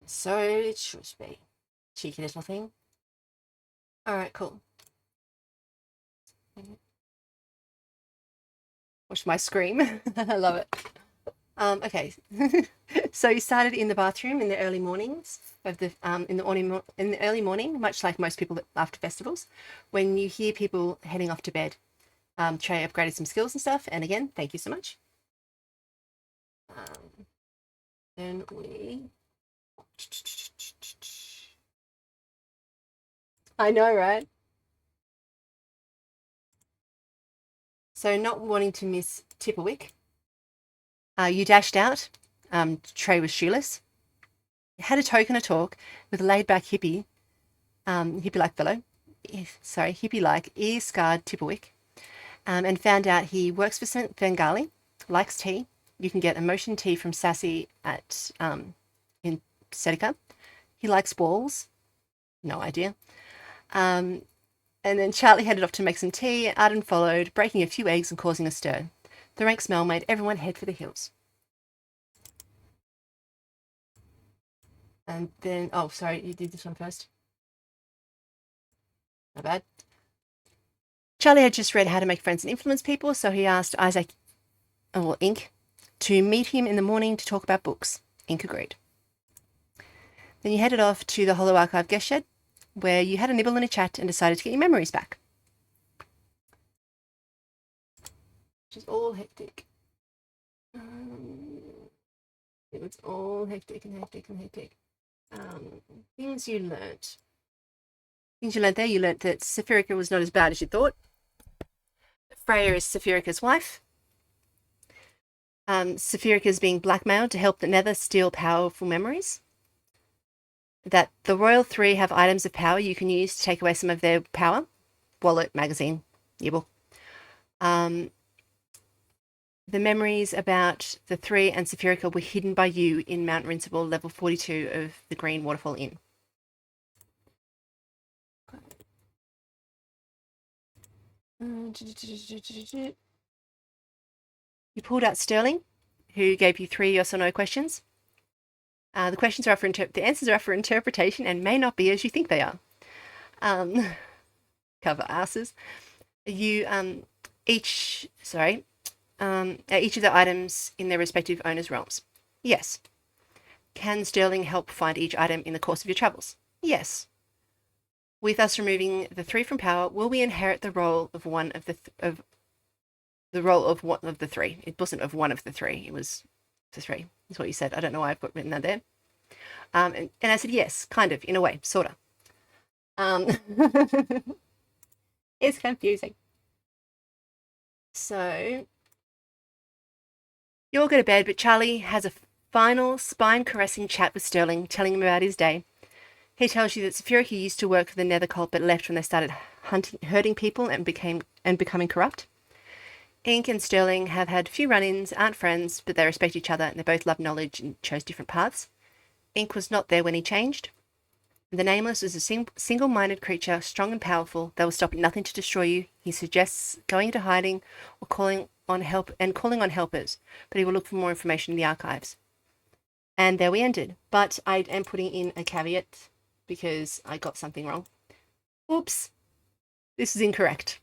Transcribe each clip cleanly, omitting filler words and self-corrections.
So it should be. Cheeky little thing. Alright, cool. Watch my scream. I love it. Okay. So you started in the bathroom in the early mornings of the in the early morning, much like most people after festivals, when you hear people heading off to bed. Trey upgraded some skills and stuff, and again, thank you so much. Then we. I know, right? So not wanting to miss Tipperwick, you dashed out. Trey was shoeless. Had a token a talk with a laid-back hippie-like fellow. Sorry, hippie-like, ear-scarred Tipperwick, and found out he works for St. Bengali, likes tea. You can get emotion tea from Sassy at in Setica. He likes balls. No idea. And then Charlie headed off to make some tea. Arden followed, breaking a few eggs and causing a stir. The rank smell made everyone head for the hills. And then, oh, sorry, you did this one first. My bad. Charlie had just read How to Make Friends and Influence People, so he asked Isaac, Ink, to meet him in the morning to talk about books. Ink agreed. Then you headed off to the Hollow Archive guest shed, where you had a nibble and a chat and decided to get your memories back. Which is all hectic. It was all hectic and hectic and hectic. Things you learnt. Things you learnt there. You learnt that Saphirica was not as bad as you thought. Freya is Saphirica's wife. Saphirica is being blackmailed to help the Nether steal powerful memories. That the Royal Three have items of power you can use to take away some of their power. Wallet, magazine, yearbook. The memories about the three and Saphirica were hidden by you in Mount Rinsable, level 42 of the Green Waterfall Inn. You pulled out Sterling, who gave you 3 yes or no questions. The questions are up for the answers are up for interpretation and may not be as you think they are. Cover asses. You each of the items in their respective owners' realms. Yes. Can Sterling help find each item in the course of your travels? Yes. With us removing the 3 from power, will we inherit the role of one of the three? It wasn't of one of the 3. It was the 3. That's what you said. I don't know why I've got written that there. And I said yes, kind of, in a way, sorta. It's confusing. So you all go to bed, but Charlie has a final spine-caressing chat with Sterling, telling him about his day. He tells you that Saphirica used to work for the Nether Cult, but left when they started hurting people and becoming corrupt. Ink and Sterling have had a few run-ins, aren't friends, but they respect each other and they both love knowledge and chose different paths. Ink was not there when he changed. The Nameless is a single-minded creature, strong and powerful. They will stop at nothing to destroy you. He suggests going into hiding or calling on helpers, but he will look for more information in the archives. And there we ended. But I am putting in a caveat because I got something wrong. Oops. This is incorrect.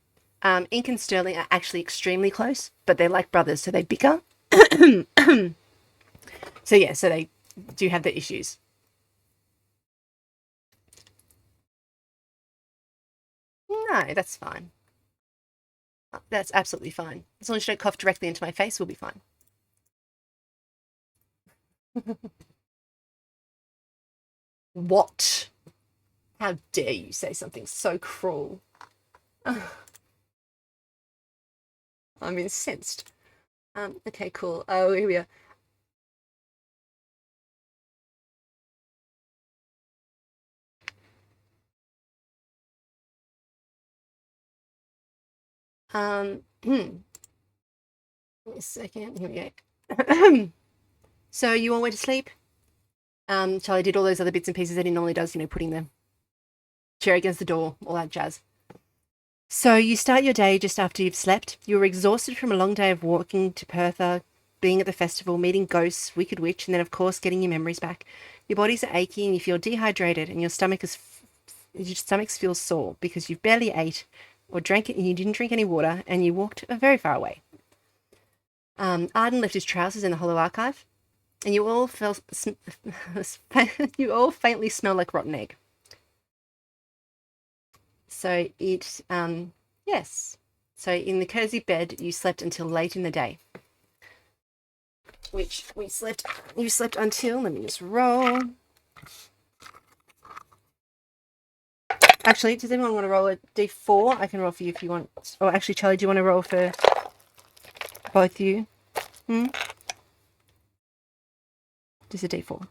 Ink and Sterling are actually extremely close, but they're like brothers, so they bicker. So they do have their issues. No, that's fine. That's absolutely fine. As long as you don't cough directly into my face, we'll be fine. What? How dare you say something so cruel? I'm incensed. Okay, cool. Oh, here we are. Wait a second. Here we go. So you all went to sleep? Charlie did all those other bits and pieces that he normally does, putting the chair against the door, all that jazz. So you start your day just after you've slept. You were exhausted from a long day of walking to Pertha, being at the festival, meeting ghosts, Wicked Witch, and then, of course, getting your memories back. Your bodies are achy and you feel dehydrated, and your stomach feels sore because you barely ate or drank it, and you didn't drink any water, and you walked very far away. Arden left his trousers in the Hollow Archive, and you all you all faintly smell like rotten egg. So yes. So in the cozy bed, you slept until late in the day. You slept until, let me just roll. Actually, does anyone want to roll a d4? I can roll for you if you want. Oh, actually, Charlie, do you want to roll for both you? Just a d4.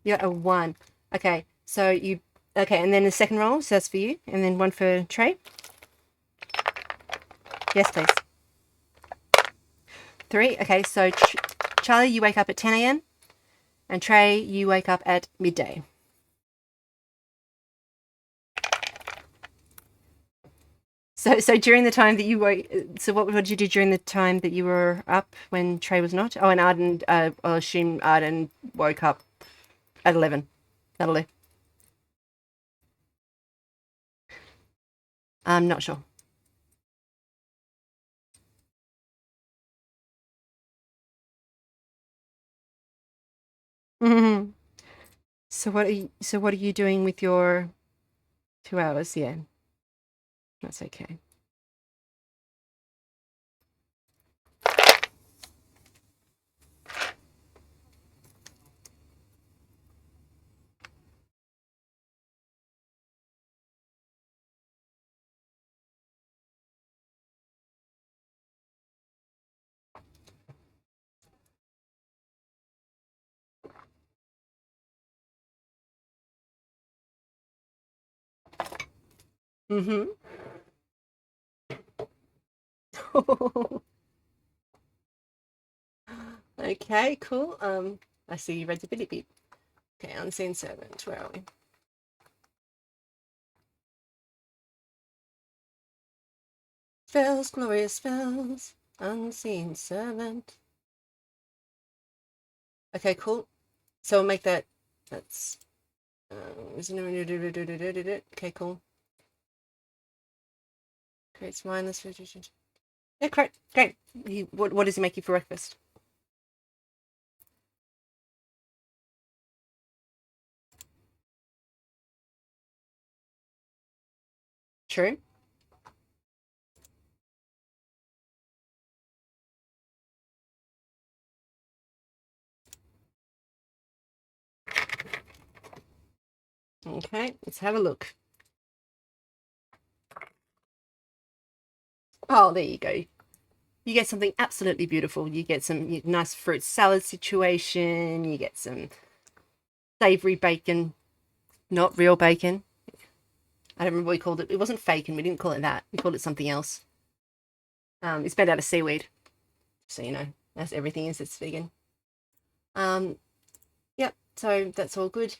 You're a 1. Okay, and then the second roll, so that's for you, and then one for Trey. Yes, please. 3. Okay, so Charlie, you wake up at 10 a.m. and Trey, you wake up at midday. So during the time that you woke, so what did you do during the time that you were up when Trey was not? Oh, and Arden, I'll assume Arden woke up at 11. That'll do. I'm not sure. So what are you doing with your 2 hours? Yeah, that's okay. Mm-hmm. Okay, cool. I see you read the bitty beep. Okay, unseen servant. Where are we? Spells, glorious spells, unseen servant. Okay, cool. So we'll make that. That's. Okay, cool. Creates mindless. Yeah, great. Great. What does he make you for breakfast? True. Okay, let's have a look. Oh, there you go. You get something absolutely beautiful. You get some nice fruit salad situation. You get some savory bacon, not real bacon. I don't remember what we called it. It wasn't bacon. We didn't call it that. We called it something else. It's made out of seaweed, so you know, as everything is, it's vegan. Um, yep. So that's all good.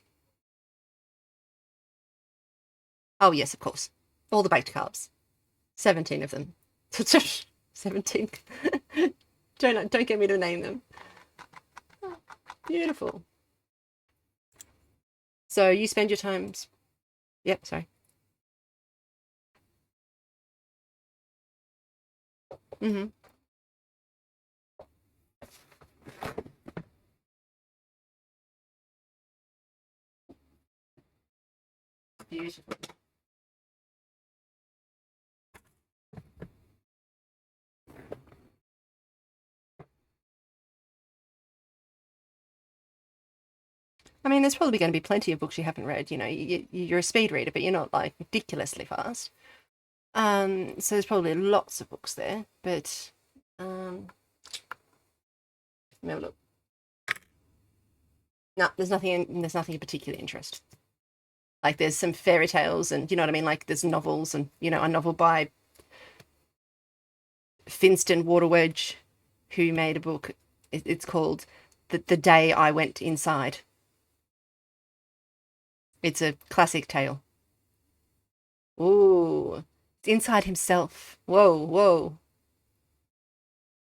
Oh yes, of course. All the baked carbs. 17 of them. 17. Don't get me to name them. Beautiful. So you spend your times. Yep. Sorry. Mm-hmm. Beautiful. I mean, there's probably going to be plenty of books you haven't read. You know, you're a speed reader, but you're not like ridiculously fast. So there's probably lots of books there, but let me look. No, there's nothing. There's nothing of particular interest. Like there's some fairy tales, and you know what I mean. Like there's novels, and you know, a novel by Finston Waterwedge, who made a book. It's called "The Day I Went Inside." It's a classic tale. Ooh, It's inside himself. Whoa, whoa.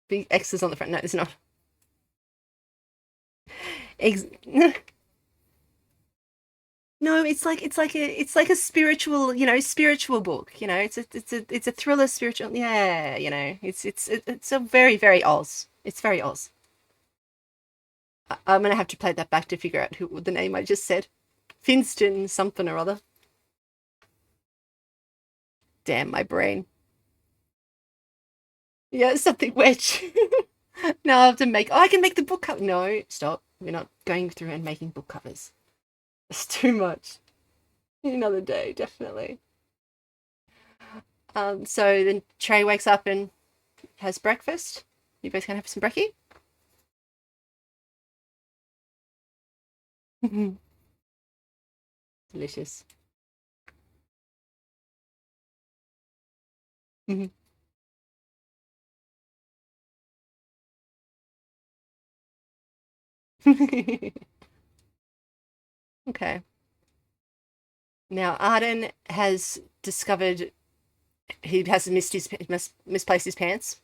Big X's on the front. No, it's not. Ex- no, it's like a spiritual, spiritual book. It's a thriller spiritual. Yeah, it's a very very Oz. It's very Oz. I'm gonna have to play that back to figure out who the name I just said. Finston something or other. Damn my brain. Yeah, something wedge. Now I have to make. Oh, I can make the book cover. No, stop. We're not going through and making book covers. It's too much. Another day, definitely. So then Trey wakes up and has breakfast. You both gonna have some brekkie? Delicious. Okay. Now Arden has discovered he has misplaced his pants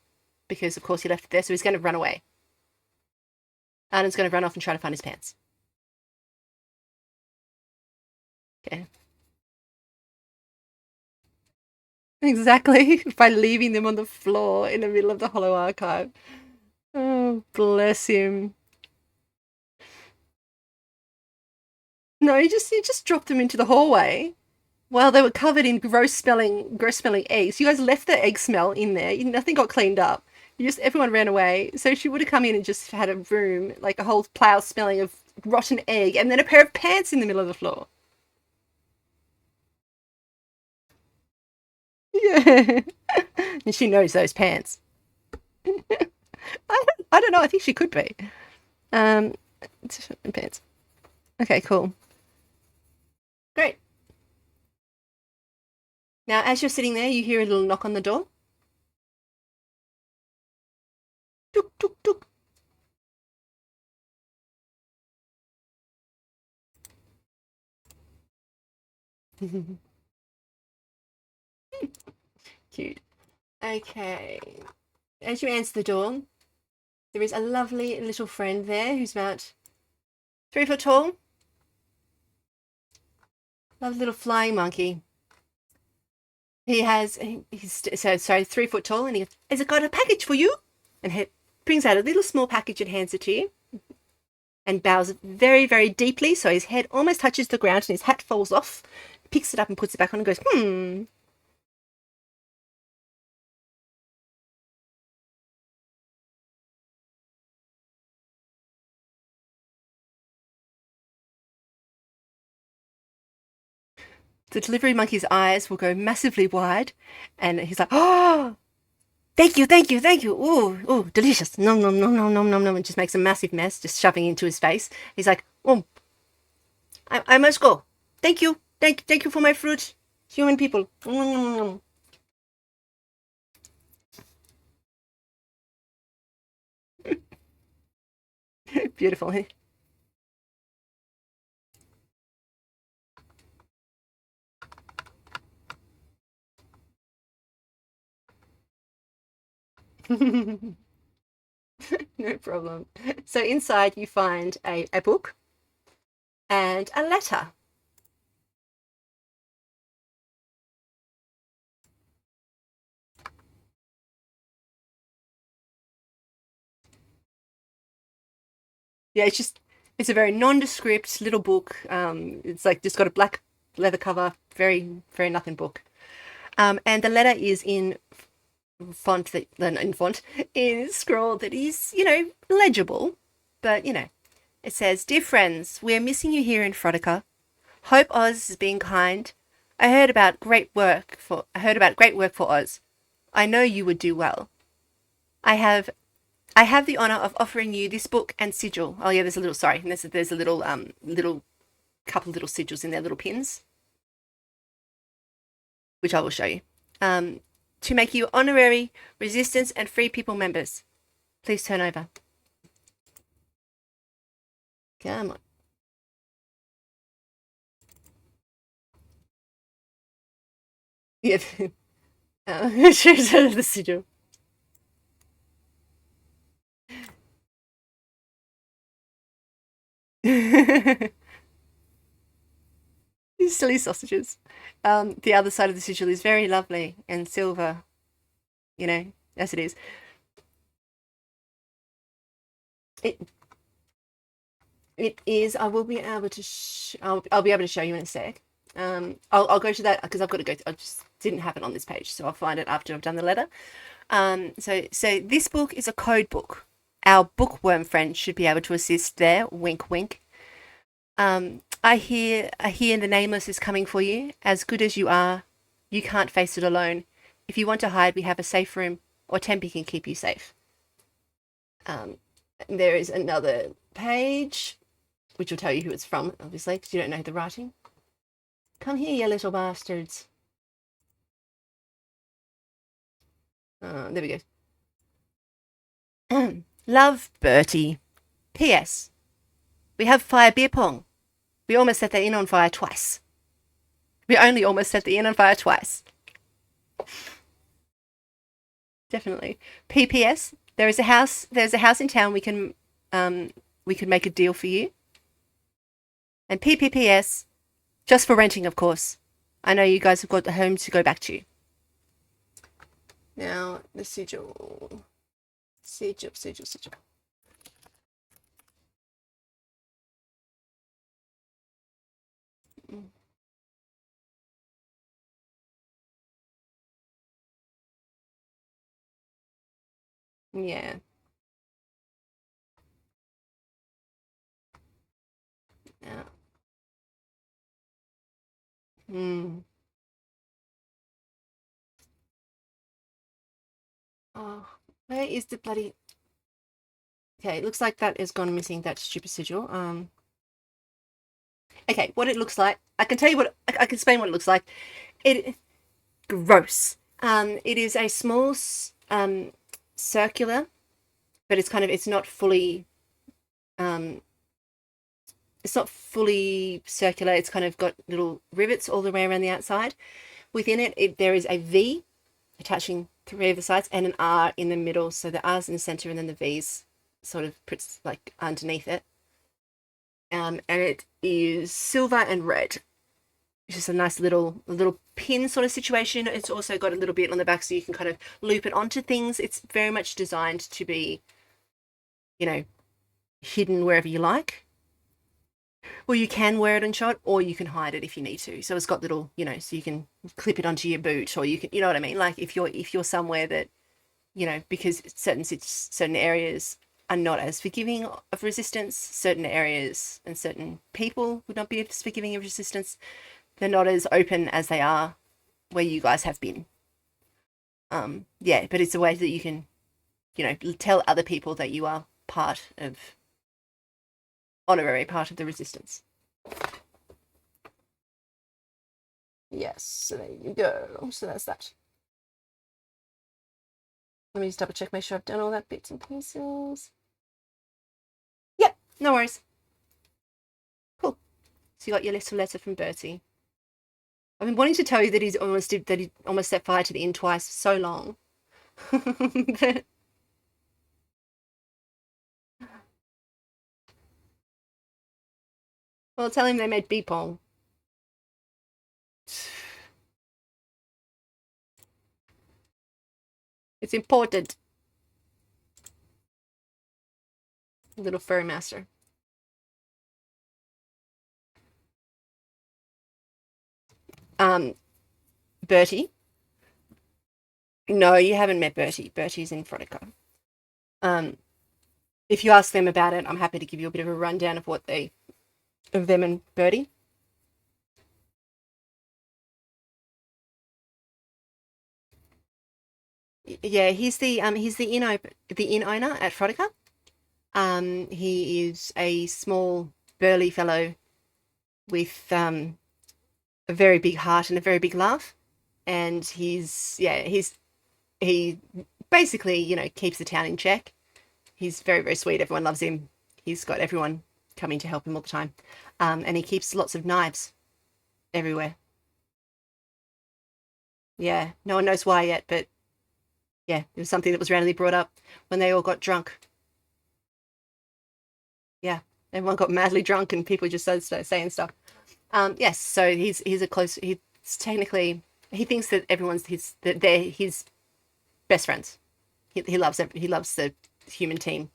because, of course, he left it there. So he's going to run away. Arden's going to run off and try to find his pants. Okay. Exactly. By leaving them on the floor in the middle of the Hollow Archive. Oh, bless him. No, he just dropped them into the hallway while they were covered in gross smelling eggs. You guys left the egg smell in there. Nothing got cleaned up. Everyone ran away. So she would have come in and just had a room, like a whole plow smelling of rotten egg, and then a pair of pants in the middle of the floor. Yeah, and she knows those pants. I don't know. I think she could be. Um, pants. Okay, cool, great. Now, as you're sitting there, you hear a little knock on the door. Tuk tuk tuk. Cute. Okay. As you answer the door, there is a lovely little friend there who's about 3 foot tall. Lovely little flying monkey. He's so sorry, 3 foot tall, and he goes, "Has it got a package for you?" And he brings out a little small package and hands it to you, and bows very, very deeply, so his head almost touches the ground, and his hat falls off. Picks it up and puts it back on, and goes, "Hmm." The delivery monkey's eyes will go massively wide, and he's like, "Oh, thank you, thank you, thank you. Ooh, ooh, delicious. Nom, nom, nom, nom, nom, nom, nom." And just makes a massive mess, just shoving into his face. He's like, "Oh, I must go. Thank you. Thank you for my fruit. Human people." Beautiful. No problem. So inside you find a book and a letter. Yeah, it's a very nondescript little book. It's like just got a black leather cover, very, very nothing book. And the letter is font that in font in scroll that is, legible, but it says, "Dear friends, we are missing you here in Frodica. Hope Oz is being kind. I heard about great work for Oz. I know you would do well. I have I have the honor of offering you this book and sigil." Oh yeah, there's a little sorry, and there's a little couple little sigils in there, little pins, which I will show you. Um, to make you honorary resistance and free people members. Please turn over. Come on. Yeah. The sigil. These silly sausages. The other side of the sigil is very lovely and silver, you know, as it is. It it is. I will be able to. I'll be able to show you in a sec. I'll go to that because I've got to go. I just didn't have it on this page, so I'll find it after I've done the letter. So this book is a code book. Our bookworm friend should be able to assist there. Wink, wink. I hear the nameless is coming for you. As good as you are, you can't face it alone. If you want to hide, we have a safe room, or Tempe can keep you safe. Um, there is another page, which will tell you who it's from, obviously, because you don't know the writing. Come here, you little bastards. There we go. Love, Bertie. P.S. We have fire beer pong. We almost set the inn on fire twice. We only almost set the inn on fire twice. Definitely. P.P.S. There's a house in town we could make a deal for you. And P.P.P.S. Just for renting, of course. I know you guys have got a home to go back to. Now, the sigil. Sigil. Yeah. Yeah. Mm. Oh, where is the bloody... Okay, it looks like that has gone missing, that stupid sigil. Okay, what it looks like. I can tell you what... I can explain what it looks like. It... Gross. It is a small circular, but it's not fully... Um, it's not fully circular. It's kind of got little rivets all the way around the outside. Within it there is a V attaching three of the sides and an R in the middle. So the R's in the center and then the V's sort of puts like underneath it. And it is silver and red. It's just a nice little pin sort of situation. It's also got a little bit on the back so you can kind of loop it onto things. It's very much designed to be, hidden wherever you like. Well, you can wear it in shot, or you can hide it if you need to. So it's got little, so you can clip it onto your boot, or you can, you know what I mean. Like if you're somewhere that, because certain areas are not as forgiving of resistance, certain areas and certain people would not be as forgiving of resistance. They're not as open as they are where you guys have been. Yeah, but it's a way that you can, tell other people that you are honorary part of the resistance. Yes, so there you go. So that's that. Let me just double check, make sure I've done all that bits and pieces. Yep, no worries. Cool. So you got your little letter from Bertie. I've been wanting to tell you that he almost set fire to the inn twice for so long. Well, tell him they made beer pong. It's important. Little furry master. Bertie. No, you haven't met Bertie. Bertie's in Frodica. If you ask them about it, I'm happy to give you a bit of a rundown of them and Bertie. Yeah, he's the inn owner at Frodica. He is a small, burly fellow with a very big heart and a very big laugh, and he basically keeps the town in check. He's very, very sweet. Everyone loves him. He's got everyone coming to help him all the time, and he keeps lots of knives everywhere. Yeah, no one knows why yet, but yeah, it was something that was randomly brought up when they all got drunk. Yeah, everyone got madly drunk and people just started saying stuff. Yes, so he's a close. He's technically he thinks that everyone's his that they're his best friends. He loves the human team.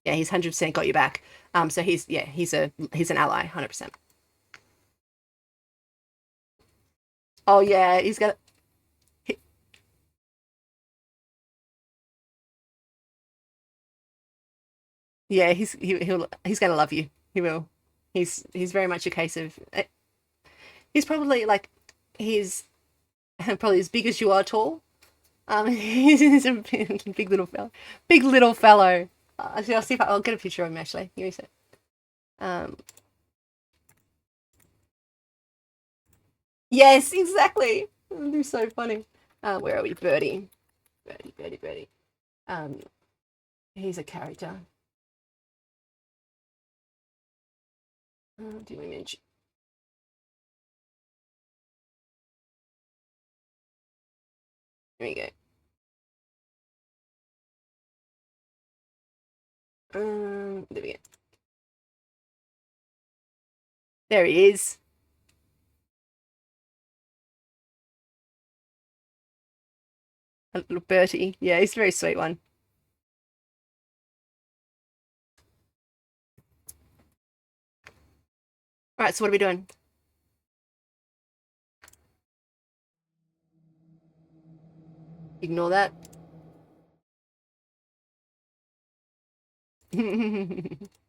Yeah, he's 100% got you back. So he's an ally, 100%. Oh yeah, he's got. He, yeah, he's gonna love you. He will. He's very much a case of. He's probably like he's probably as big as you are tall. He's a big little fellow. Big little fellow. I'll see if I'll get a picture of him actually. Give me a sec. Um, yes, exactly. They're so funny. Where are we, Birdie? Birdie, Birdie, Birdie. Um, he's a character. Do image. Here we go. There we go. There he is. A little Bertie. Yeah, he's a very sweet one. All right, so what are we doing? Ignore that.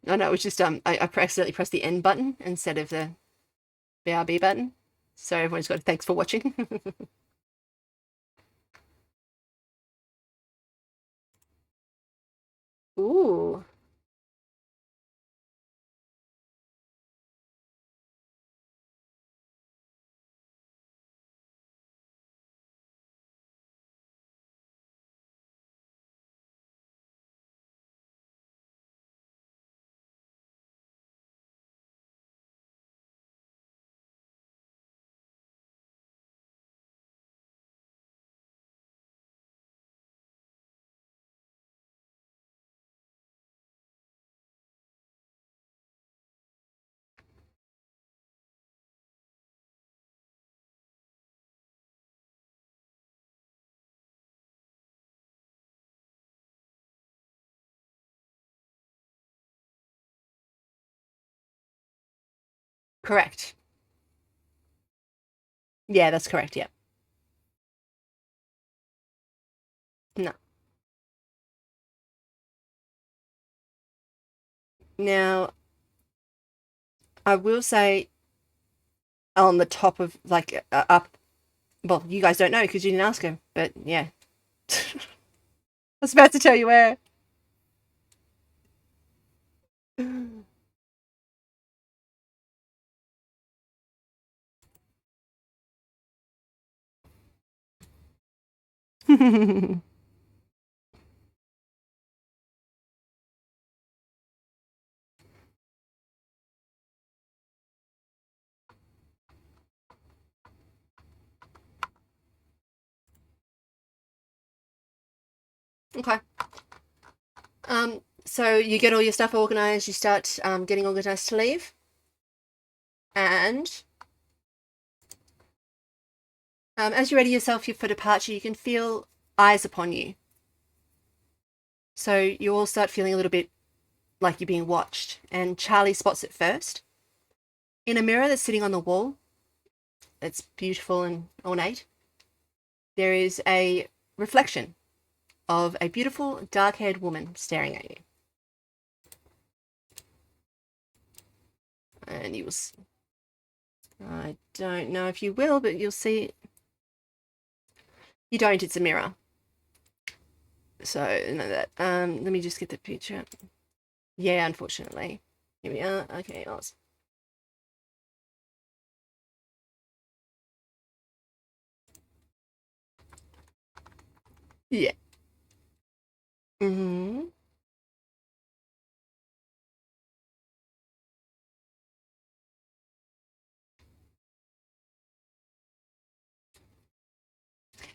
Oh no, it was just I accidentally pressed the end button instead of the BRB button. So everyone's got thanks for watching. Ooh, correct. Yeah, that's correct. Yeah. No. Now, I will say on the top of like up. Well, you guys don't know because you didn't ask him, but yeah, I was about to tell you where. Okay. So you get all your stuff organized. You start getting organized to leave, and as you ready yourself for departure, you can feel eyes upon you. So you all start feeling a little bit like you're being watched. And Charlie spots it first in a mirror that's sitting on the wall. It's beautiful and ornate. There is a reflection of a beautiful dark-haired woman staring at you. And you will. I don't know if you will, but you'll see. You don't. It's a mirror. So no, that. Let me just get the picture. Yeah, unfortunately. Here we are. Okay, Oz. Yeah. Hmm.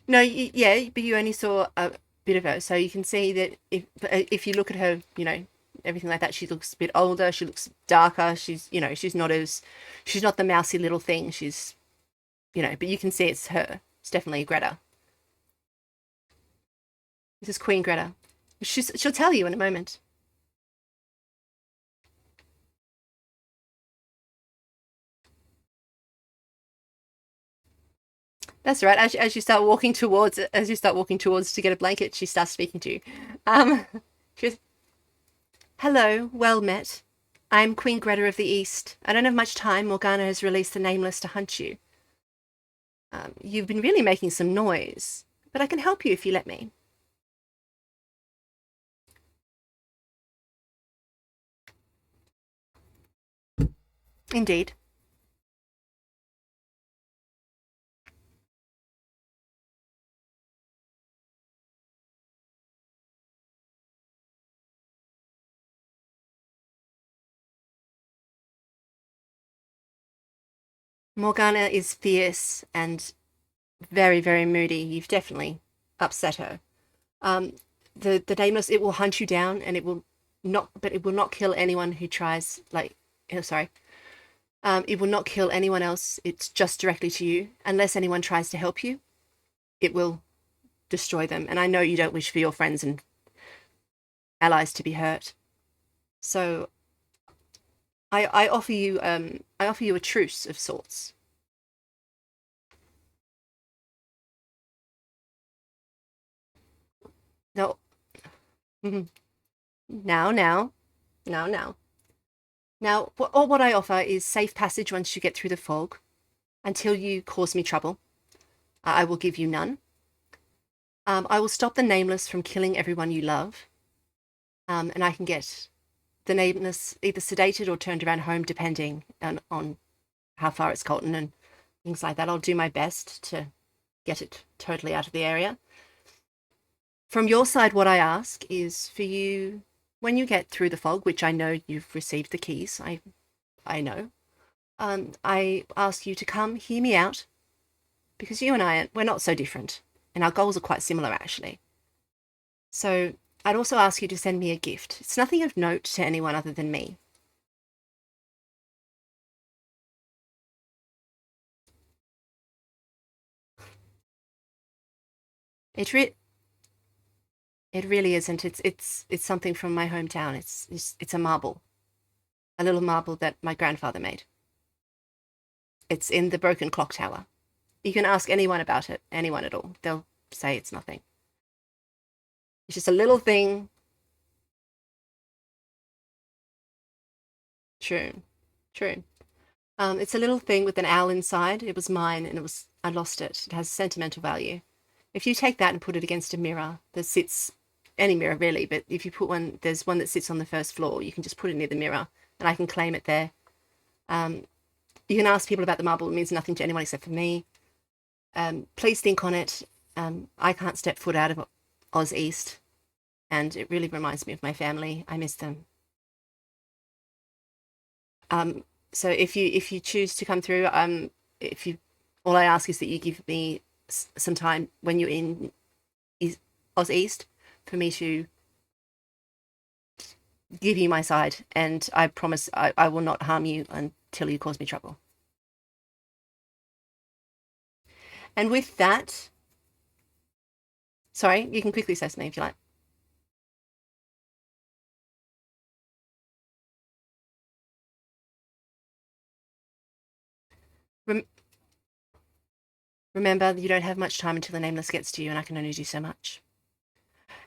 No, yeah, but you only saw a bit of her, so you can see that if you look at her, everything like that, she looks a bit older. She looks darker. She's not the mousy little thing. But you can see it's her. It's definitely Greta. This is Queen Greta. She'll tell you in a moment. That's right. As you start walking towards to get a blanket, she starts speaking to you. Um, she goes, "Hello, well met. I'm Queen Greta of the East. I don't have much time. Morgana has released the Nameless to hunt you. You've been really making some noise, but I can help you if you let me." Indeed. Morgana is fierce and very, very moody. You've definitely upset her. Um, the Nameless, it will hunt you down, and it will not kill anyone who tries. Sorry, it will not kill anyone else. It's just directly to you. Unless anyone tries to help you, it will destroy them. And I know you don't wish for your friends and allies to be hurt. So I offer you a truce of sorts. No, mhm. now, now, now, now. Now, all what I offer is safe passage once you get through the fog. Until you cause me trouble, I will give you none. I will stop the Nameless from killing everyone you love, and I can get the Nameless either sedated or turned around home, depending on how far it's gotten and things like that. I'll do my best to get it totally out of the area. From your side, what I ask is for you, when you get through the fog, which I know you've received the keys, I know. I ask you to come hear me out because you and we're not so different, and our goals are quite similar actually. So I'd also ask you to send me a gift. It's nothing of note to anyone other than me. It re- it really isn't. It's something from my hometown. It's a marble, a little marble that my grandfather made. It's in the broken clock tower. You can ask anyone about it, anyone at all. They'll say it's nothing. It's just a little thing. True, true. It's a little thing with an owl inside. It was mine, and I lost it. It has sentimental value. If you take that and put it against a mirror that sits, any mirror really, but if you put one, there's one that sits on the first floor. You can just put it near the mirror, and I can claim it there. Um, you can ask people about the marble. It means nothing to anyone except for me. Please think on it. I can't step foot out of Oz East, and it really reminds me of my family. I miss them. Um, so if you choose to come through, if you all I ask is that you give me some time when you're in Oz East for me to give you my side, and I promise I will not harm you until you cause me trouble. And with that, sorry, you can quickly say something if you like. Rem- Remember, you don't have much time until the Nameless gets to you, and I can only do so much.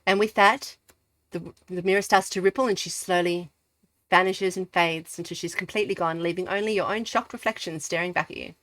And with that, the mirror starts to ripple, and she slowly vanishes and fades until she's completely gone, leaving only your own shocked reflection staring back at you.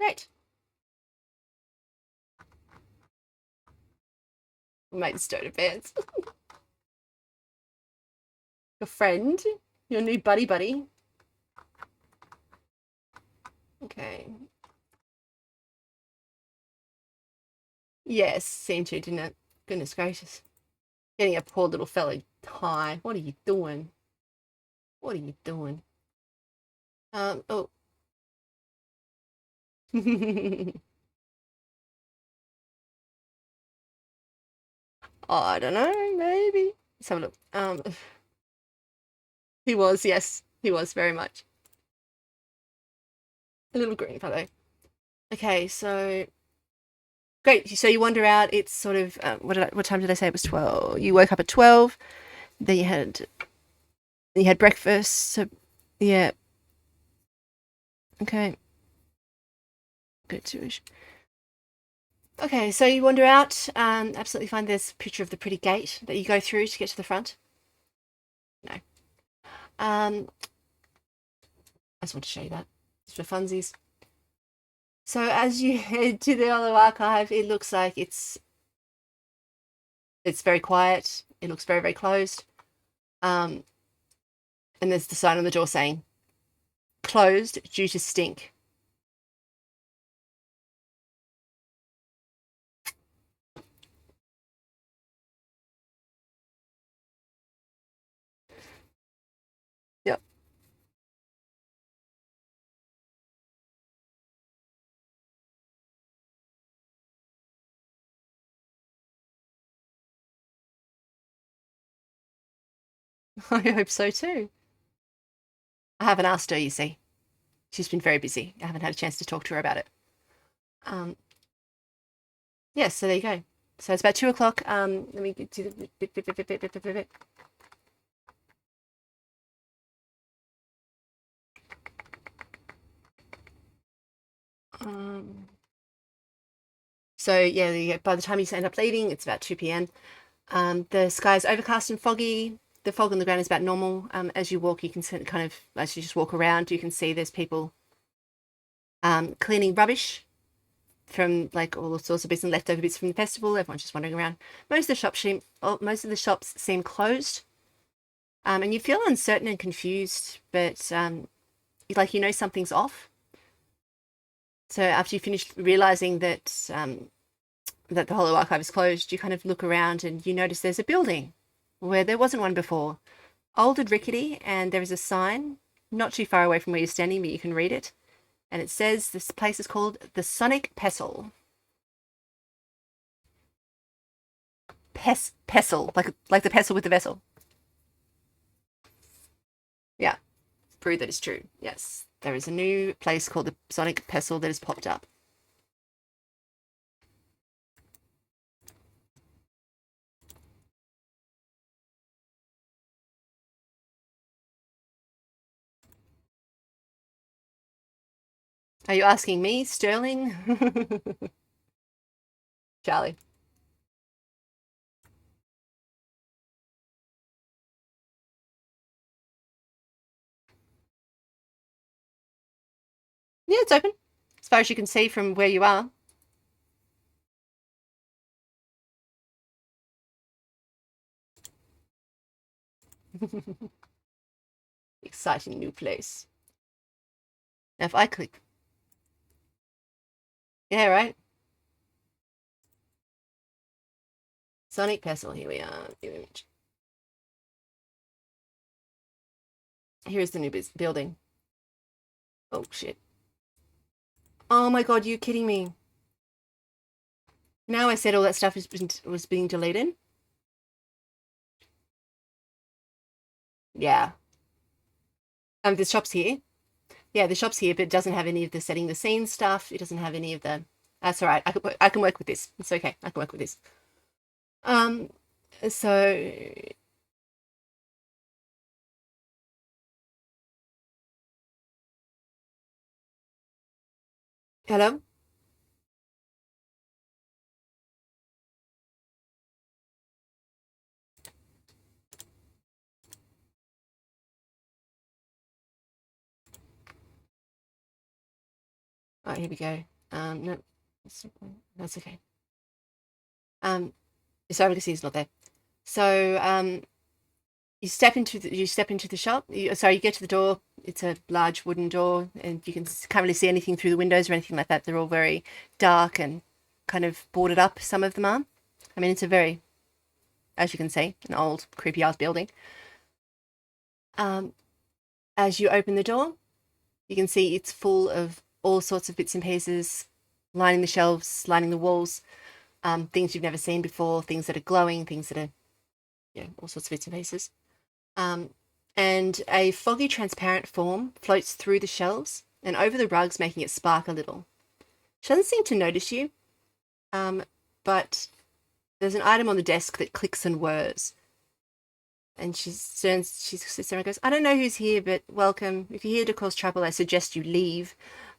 Great. Mates don't advance. Your friend? Your new buddy? Okay. Yes, seemed to, didn't it? Goodness gracious. Getting a poor little fellow high. What are you doing? What are you doing? Oh. I don't know, maybe. Let's have a look. He was, yes, he was very much. A little green fellow. Okay, so great. So you wander out. It's sort of what time did I say it was? 12. You woke up at 12. Then you had breakfast. So yeah. Okay. Good too. Okay, so you wander out. Absolutely fine. There's a picture of the pretty gate that you go through to get to the front. No. I just want to show you that. Just for funsies. So as you head to the Hollow Archive, it looks like it's very quiet. It looks very, very closed. And there's the sign on the door saying closed due to stink. Yep. I hope so too. I haven't asked her, you see. She's been very busy. I haven't had a chance to talk to her about it. Um, yes, so there you go. So it's about 2 o'clock. Let me get to the. Um, so yeah, by the time you end up leaving, it's about 2 p.m. The sky's overcast and foggy. The fog on the ground is about normal. As you walk, you can kind of, as you just walk around, you can see there's people cleaning rubbish from like all sorts of bits and leftover bits from the festival. Everyone's just wandering around. Most of the shops seem closed, and you feel uncertain and confused, but like you know something's off. So after you finish realizing that that the Hollow Archive is closed, you kind of look around and you notice there's a building where there wasn't one before. Old and rickety, and there is a sign not too far away from where you're standing, but you can read it. And it says this place is called the Sonic Pestle. Pestle, like the pestle with the vessel. Yeah, prove that it's true. Yes, there is a new place called the Sonic Pestle that has popped up. Are you asking me, Sterling? Charlie. Yeah, it's open. As far as you can see from where you are. Exciting new place. Now if I click. Yeah, right. Sonic Pestle, here we are. Image. Here is the new building. Oh shit. Oh my god, you kidding me? Now I said all that stuff was being deleted. Yeah. The shop's here. Yeah, the shop's here, but it doesn't have any of the setting the scene stuff. It doesn't have any of the. That's all right. I can work with this. It's okay. I can work with this. Um. So. Hello. All right, here we go. No, that's okay. Um, sorry, because he's not there. So you step into the shop. You get to the door. It's a large wooden door, and you can't really see anything through the windows or anything like that. They're all very dark and kind of boarded up. Some of them are. I mean, it's a very, as you can see, an old creepy ass building. Um, as you open the door, you can see it's full of all sorts of bits and pieces, lining the shelves, lining the walls. Things you've never seen before, things that are glowing, things that are, all sorts of bits and pieces. Um, and a foggy, transparent form floats through the shelves and over the rugs, making it spark a little. She doesn't seem to notice you, but there's an item on the desk that clicks and whirs. And she sits there and goes, I don't know who's here, but welcome. If you're here to cause trouble, I suggest you leave.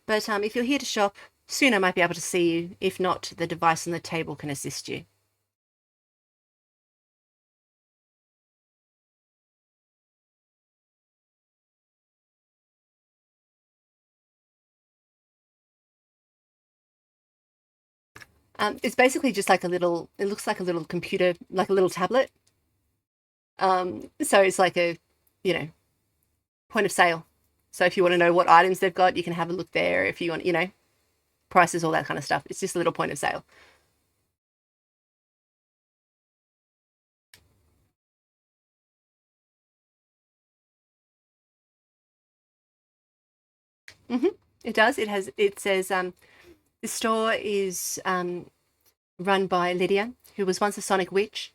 But if you're here to shop, soon I might be able to see you. If not, the device on the table can assist you. It's basically just like it looks like a little computer, like a little tablet. So it's like a, you know, point of sale. So if you want to know what items they've got, you can have a look there. If you want, prices, all that kind of stuff. It's just a little point of sale. hmm It does. It says, the store is run by Lydia, who was once a Sonic witch.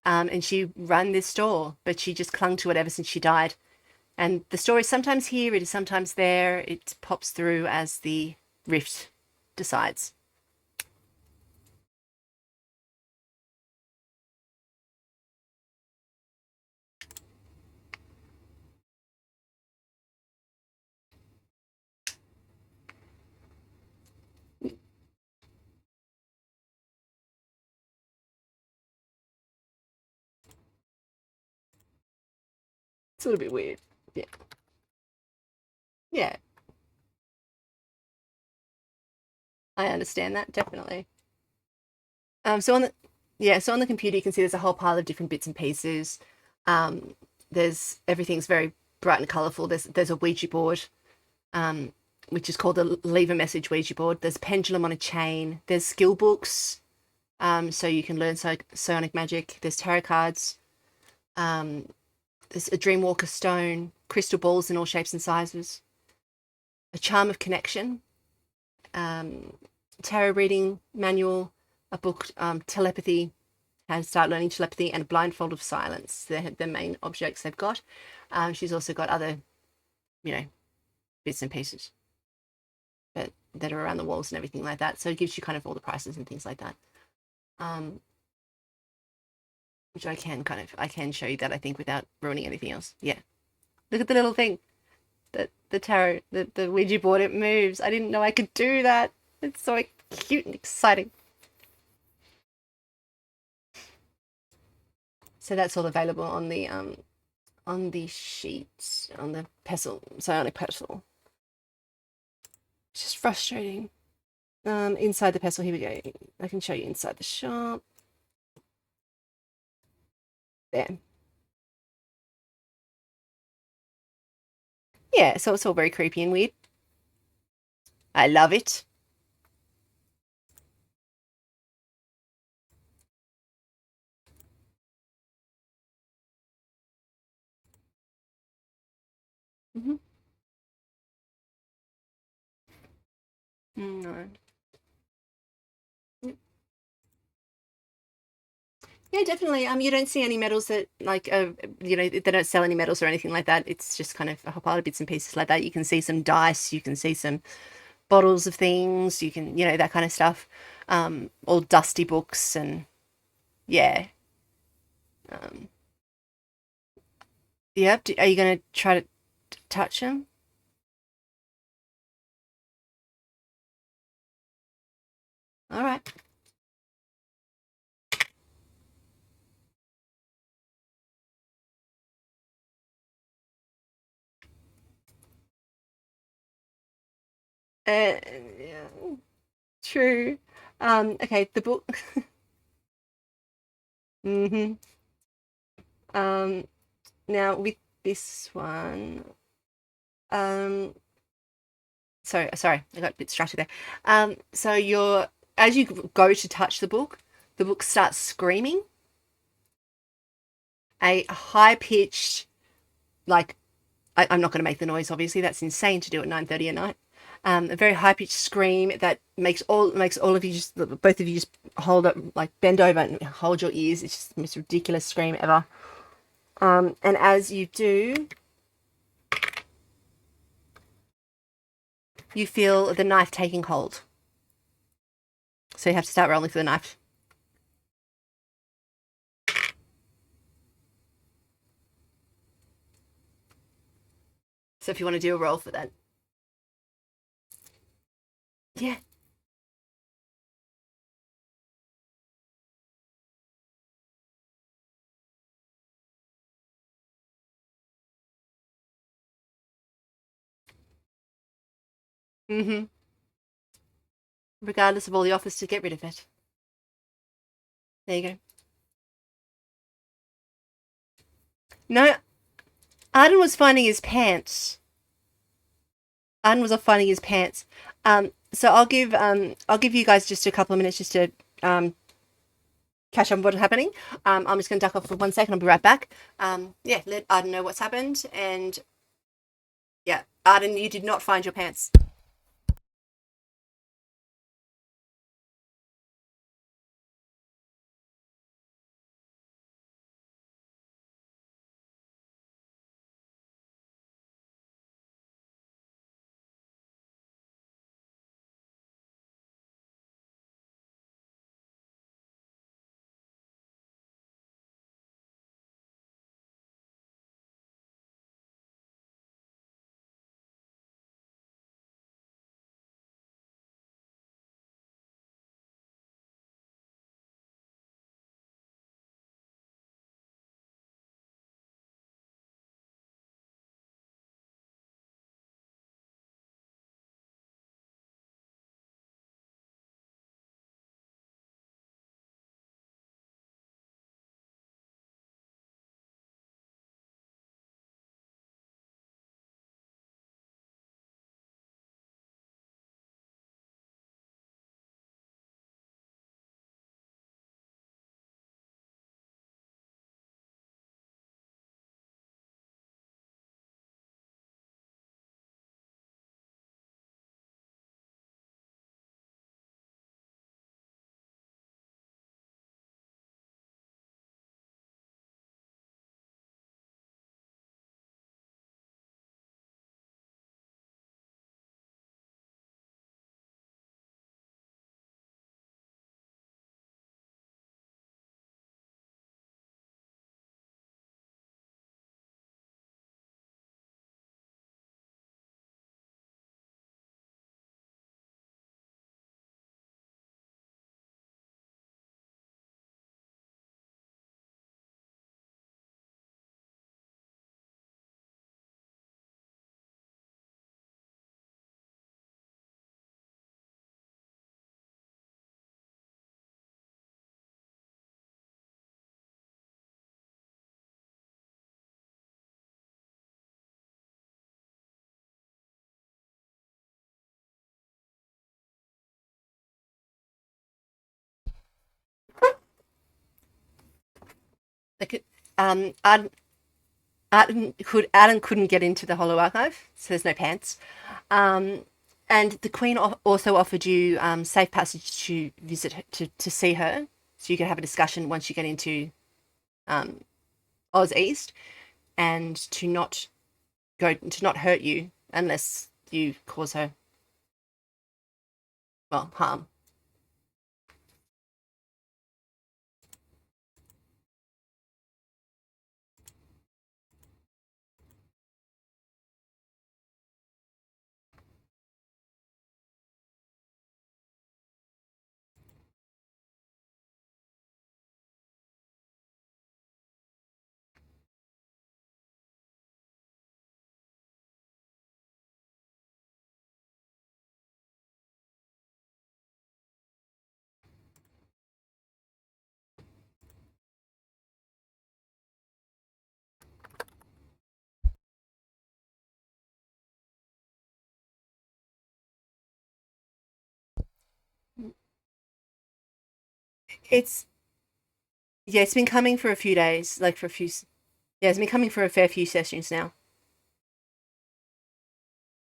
And she ran this store, but she just clung to it ever since she died. And the store is sometimes here, it is sometimes there. It pops through as the rift decides. It's a little bit weird. Yeah. Yeah, I understand that, definitely. So on the so on the computer you can see there's a whole pile of different bits and pieces. Um, there's everything's very bright and colourful. There's a Ouija board, um, which is called the Leave a Message Ouija board. There's pendulum on a chain. There's skill books, so you can learn psionic magic. There's tarot cards. Um, there's a Dreamwalker stone, crystal balls in all shapes and sizes, a charm of connection, um, tarot reading manual, a book, telepathy, how to start learning telepathy, and a blindfold of silence. They're the main objects they've got. She's also got other, you know, bits and pieces that are around the walls and everything like that. So it gives you kind of all the prices and things like that. Um, which I can show you that I think without ruining anything else. Yeah, look at the little thing, the tarot, the Ouija board. It moves. I didn't know I could do that. It's so cute and exciting. So that's all available on the sheet, on the pestle, psionic pestle. It's just frustrating. Inside the pestle, here we go. I can show you inside the shop. There. Yeah, so it's all very creepy and weird. I love it. Mm-hmm. No. Yeah, definitely. You don't see any medals that they don't sell any medals or anything like that. It's just kind of a whole pile of bits and pieces like that. You can see some dice, you can see some bottles of things, you can, that kind of stuff. All dusty books and yeah. Um, yeah. Are you going to try to touch them? All right. Yeah. True. Okay, the book. hmm Um, now with this one, um, sorry, I got a bit distracted there. So you're as you go to touch the book starts screaming a high pitched, like I'm not going to make the noise. Obviously, that's insane to do at 9:30 at night. A very high pitched scream that makes all of you just both of you just hold up, like bend over and hold your ears. It's just the most ridiculous scream ever. And as you do, you feel the knife taking hold. So you have to start rolling for the knife. So if you want to do a roll for that, yeah. Mm-hmm. Regardless of all the offers to get rid of it. There you go. No, Arden was finding his pants. Arden was off finding his pants. So I'll give you guys just a couple of minutes just to catch up on what's happening. I'm just going to duck off for 1 second. I'll be right back. Yeah, let Arden know what's happened. And yeah, Arden, you did not find your pants. Like, Arden couldn't get into the Hollow Archive, so there's no pants. Um, and the Queen also offered you safe passage to visit her, to see her, so you can have a discussion once you get into um, Oz East, and to not hurt you unless you cause her harm. It's yeah, it's been coming for a few days, like for a few. Yeah, it's been coming for a fair few sessions now.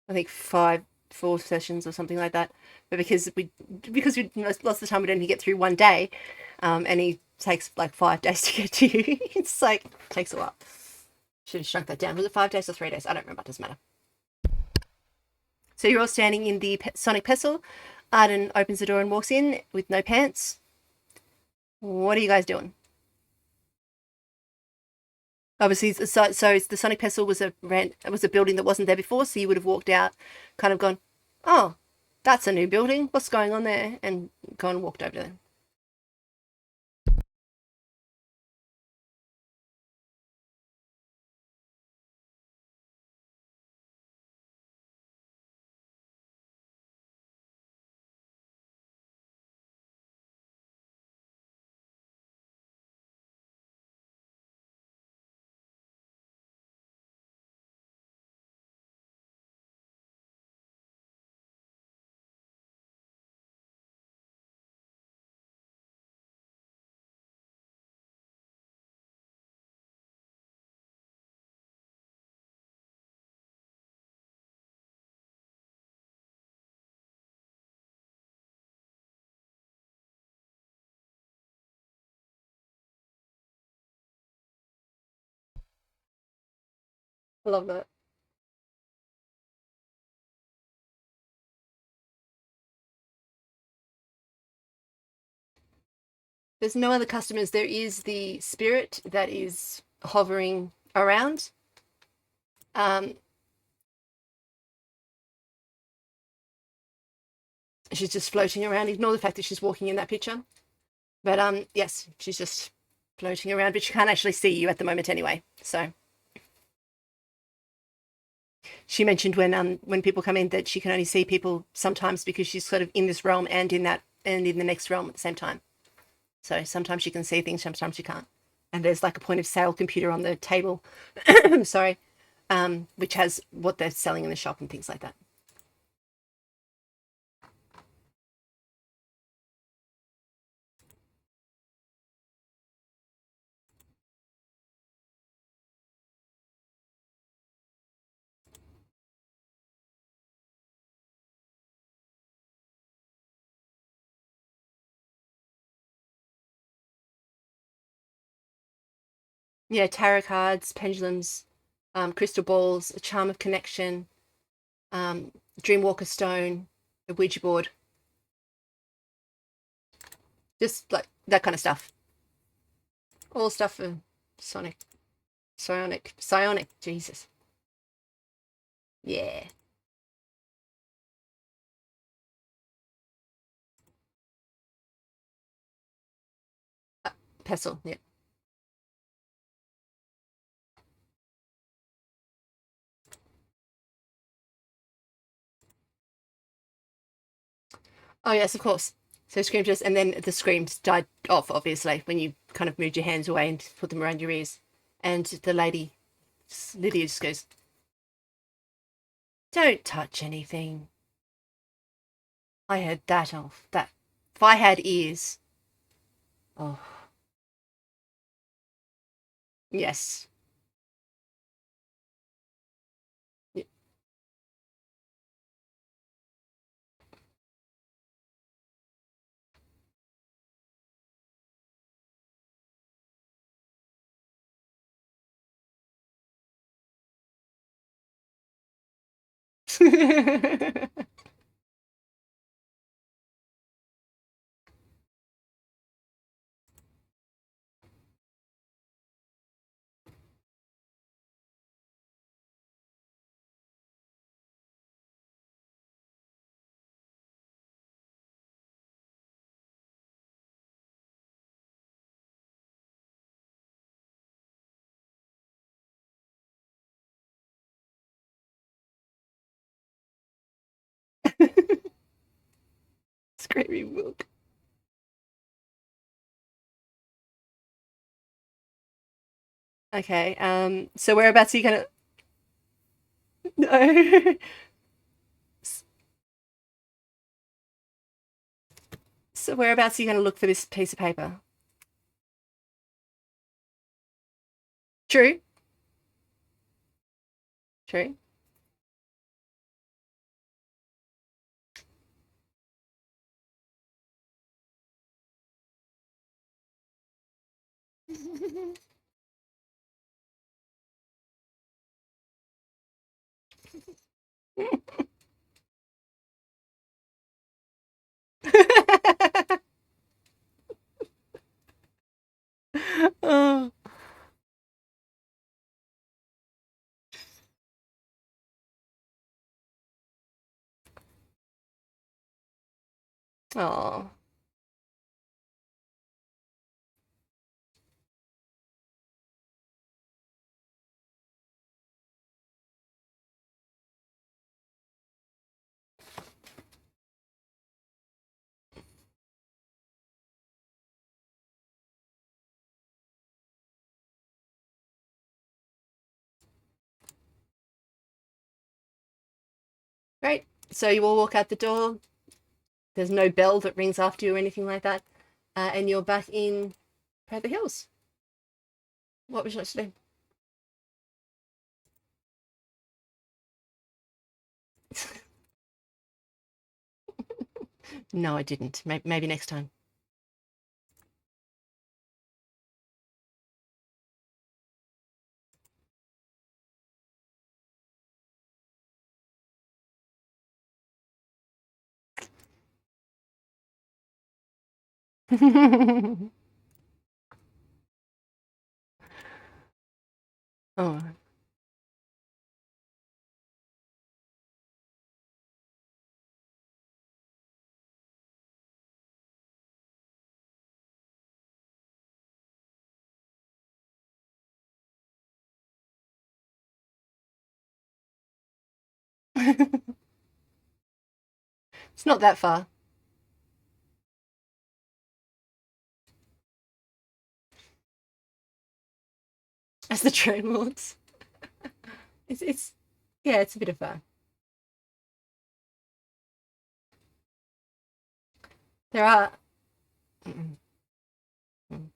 I think five, 4 sessions or something like that. But because we lots of the time we don't even get through one day, and he takes like 5 days to get to you. It's like takes a while. Should have shrunk that down. Was it 5 days or 3 days? I don't remember. It doesn't matter. So you're all standing in the Sonic Pestle. Arden opens the door and walks in with no pants. What are you guys doing? Obviously, so it's the Sonic Pestle was a building that wasn't there before, so you would have walked out, kind of gone, oh, that's a new building. What's going on there? And gone and walked over there. I love that. There's no other customers. There is the spirit that is hovering around. Um, she's just floating around. Ignore the fact that she's walking in that picture. But yes, she's just floating around, but she can't actually see you at the moment anyway. So she mentioned when people come in that she can only see people sometimes because she's sort of in this realm and in that and in the next realm at the same time. So sometimes she can see things, sometimes she can't. And there's like a point of sale computer on the table, sorry, which has what they're selling in the shop and things like that. Yeah, tarot cards, pendulums, crystal balls, a charm of connection, um, dreamwalker stone, a ouija board, just like that kind of stuff. All stuff for Sonic, Psionic, Jesus. Yeah. Pestle, yeah. Oh yes, of course. So scream just, and then the screams died off, obviously, when you kind of moved your hands away and put them around your ears. And the lady, Lydia, just goes, "Don't touch anything." I heard that off. That if I had ears, oh yes. Screaming milk. Okay. So whereabouts are you gonna? No. Whereabouts are you going to look for this piece of paper? True. True. Oh. Oh. Great. So you all walk out the door. There's no bell that rings after you or anything like that. And you're back in Prather Hills. What would you like to do? No, I didn't. Maybe next time. Oh. It's not that far. As the train lords. It's yeah, it's a bit of fun. There are. Mm, mm,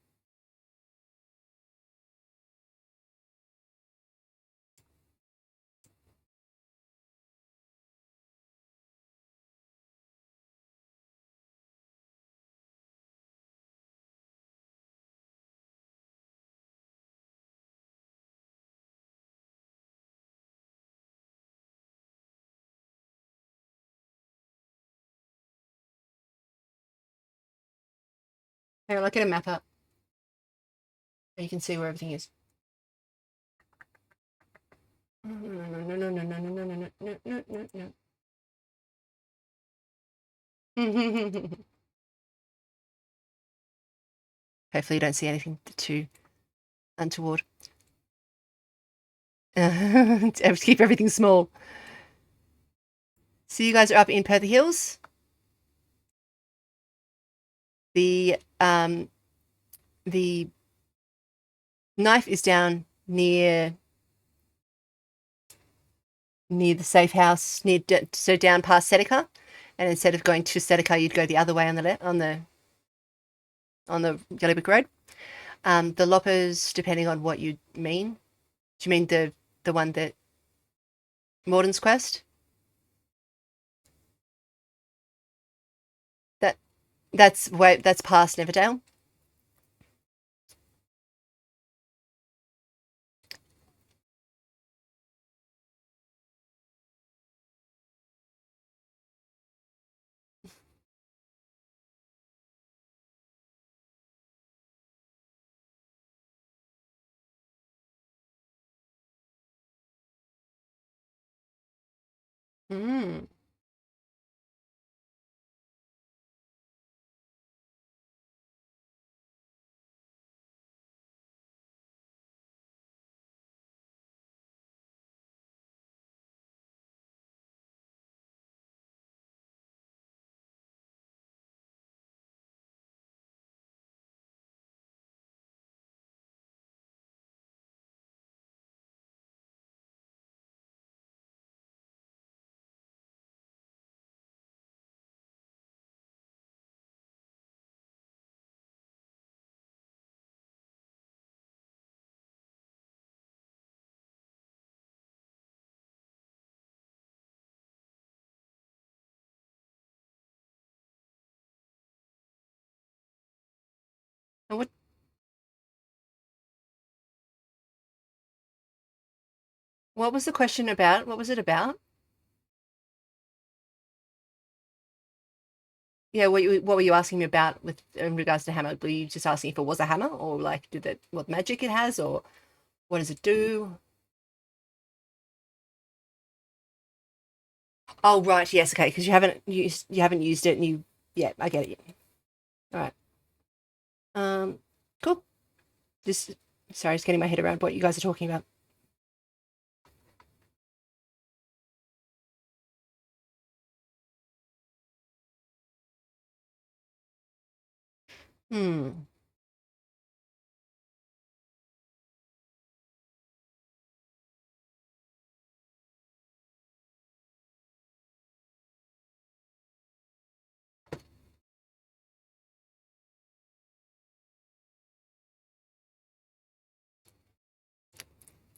Here, I'll get a map up so you can see where everything is. No, no, no, no, no, no, no, no, no, no, no, no, no. Hopefully, you don't see anything too untoward. To keep everything small. So you guys are up in Perth Hills. The knife is down near the safe house, so down past Seneca, and instead of going to Seneca, you'd go the other way on the left on the Yellow Brick Road. The loppers, depending on what you mean. Do you mean the one that Morden's Quest? That that's past Neverdale. Mm. What was the question about? What was it about? Yeah, what were you asking me about with in regards to hammer? Were you just asking if it was a hammer, or like did it what magic it has, or what does it do? Oh, right, yes, okay, because you haven't used it, and yeah, I get it. All right, um, cool. Just sorry, just getting my head around what you guys are talking about. Hmm.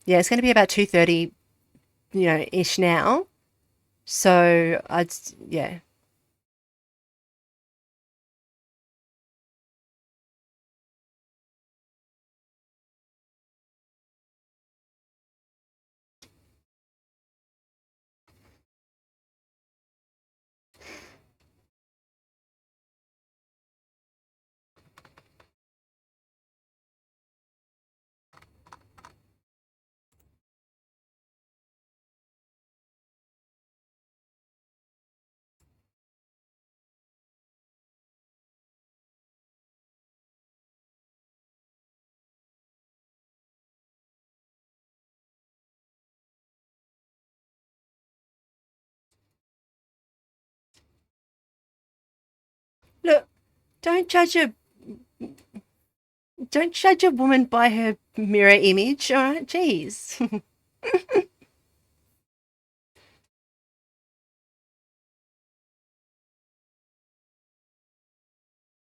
Yeah, it's going to be about 2:30, ish now. So yeah. Look, don't judge a don't judge a woman by her mirror image. All right, jeez.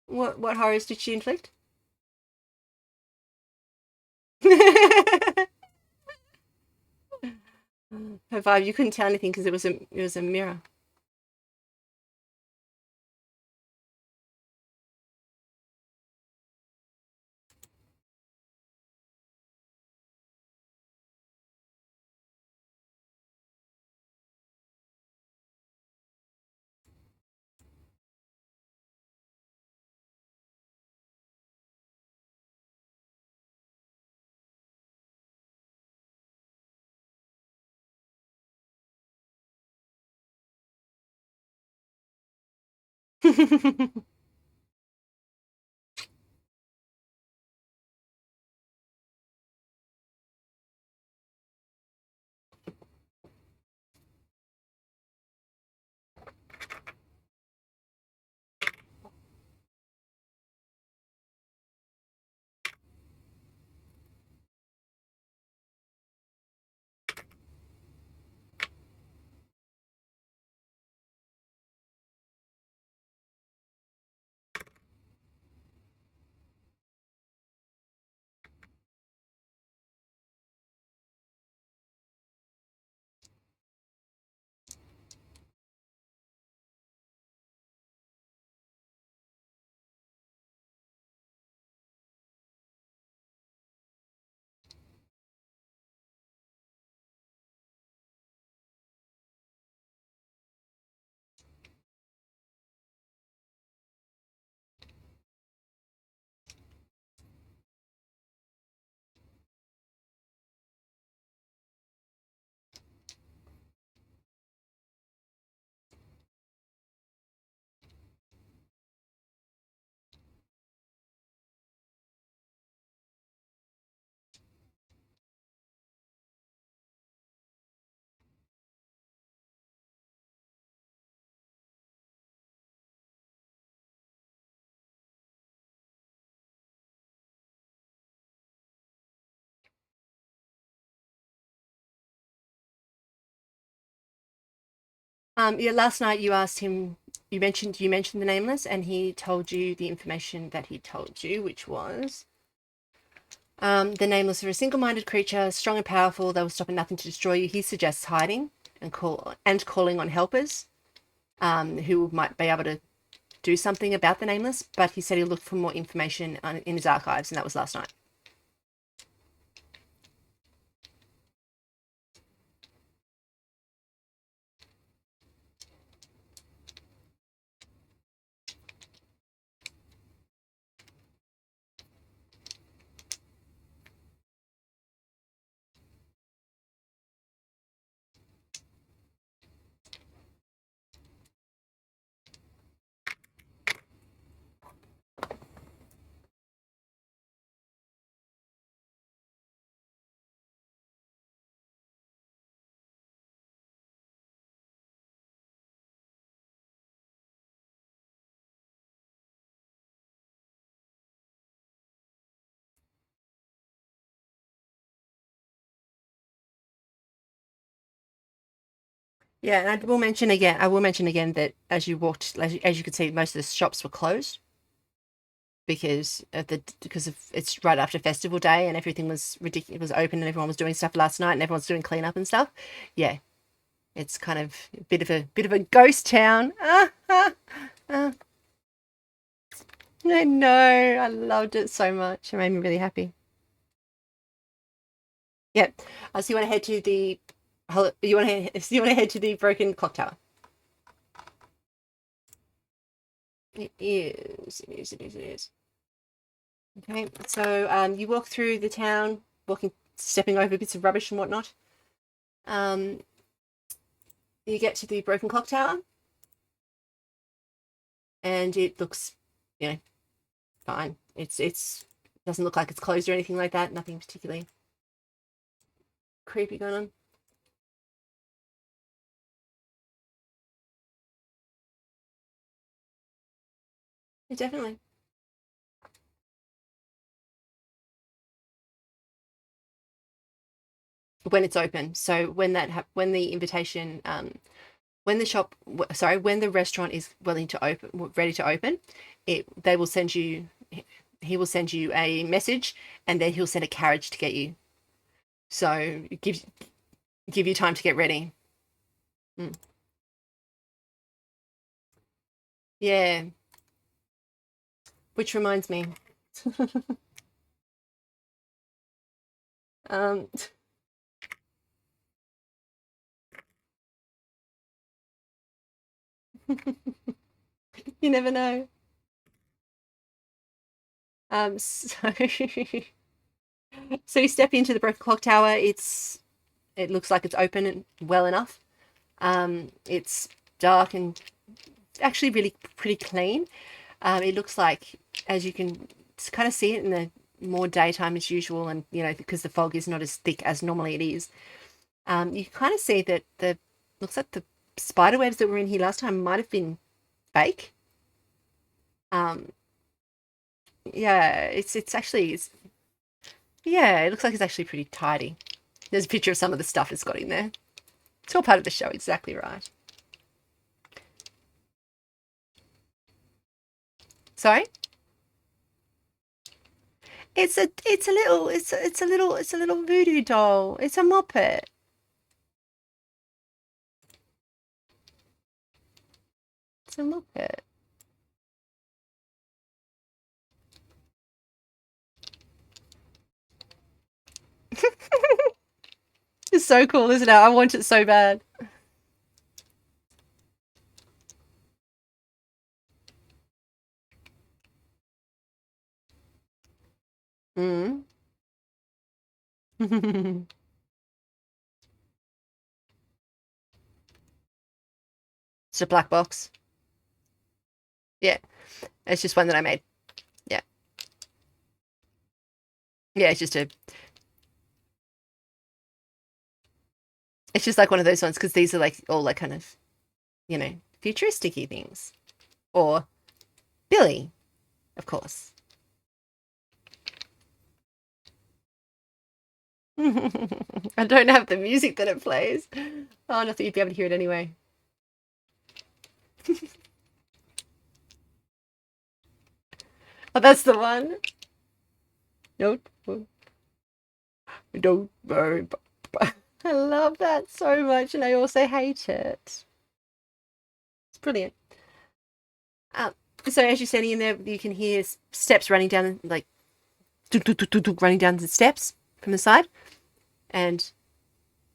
What horrors did she inflict? Her vibe. You couldn't tell anything because it was a mirror. Yeah, last night you asked him. You mentioned the nameless, and he told you the information that he told you, which was the nameless are a single-minded creature, strong and powerful. They will stop at nothing to destroy you. He suggests hiding and calling on helpers, who might be able to do something about the nameless. But he said he looked for more information in his archives, and that was last night. Yeah, and I will mention again. I will mention again that as you walked, as you could see, most of the shops were closed because of it's right after festival day and everything was ridiculous. It was open and everyone was doing stuff last night and everyone's doing cleanup and stuff. Yeah, it's kind of a bit of a ghost town. I know. I loved it so much. It made me really happy. Yep. So you want to head to the you want to head to the broken clock tower. It is. It is. It is. It is. Okay. So you walk through the town, stepping over bits of rubbish and whatnot. Um, you get to the broken clock tower, and it looks, you know, fine. It's doesn't look like it's closed or anything like that. Nothing particularly creepy going on. Yeah, definitely. When it's open. So when the invitation when the when the restaurant is ready to open, it they will send you he will send you a message and then he'll send a carriage to get you. So give you time to get ready. Mm. Yeah, which reminds me, um, you never know. So so you step into the broken clock tower. It looks like it's open and well enough. It's dark and actually really pretty clean. It looks like, as you can kind of see it in the more daytime as usual, and because the fog is not as thick as normally it is. You kind of see that the looks like the spider webs that were in here last time might have been fake. Um, yeah, yeah, it looks like it's actually pretty tidy. There's a picture of some of the stuff it's got in there. It's all part of the show, exactly right. Sorry? It's a little voodoo doll. It's a Muppet. It's a Muppet. It's so cool, isn't it? I want it so bad. Mm. It's a black box. Yeah, it's just one that I made. Yeah, yeah. It's just like one of those ones because these are like all like kind of futuristic-y things. Or Billy, of course. I don't have the music that it plays. Oh, not that you'd be able to hear it anyway. Oh, that's the one. Don't, don't worry. I love that so much, and I also hate it. It's brilliant. Um, so as you're standing in there, you can hear steps running down, like running down the steps from the side, and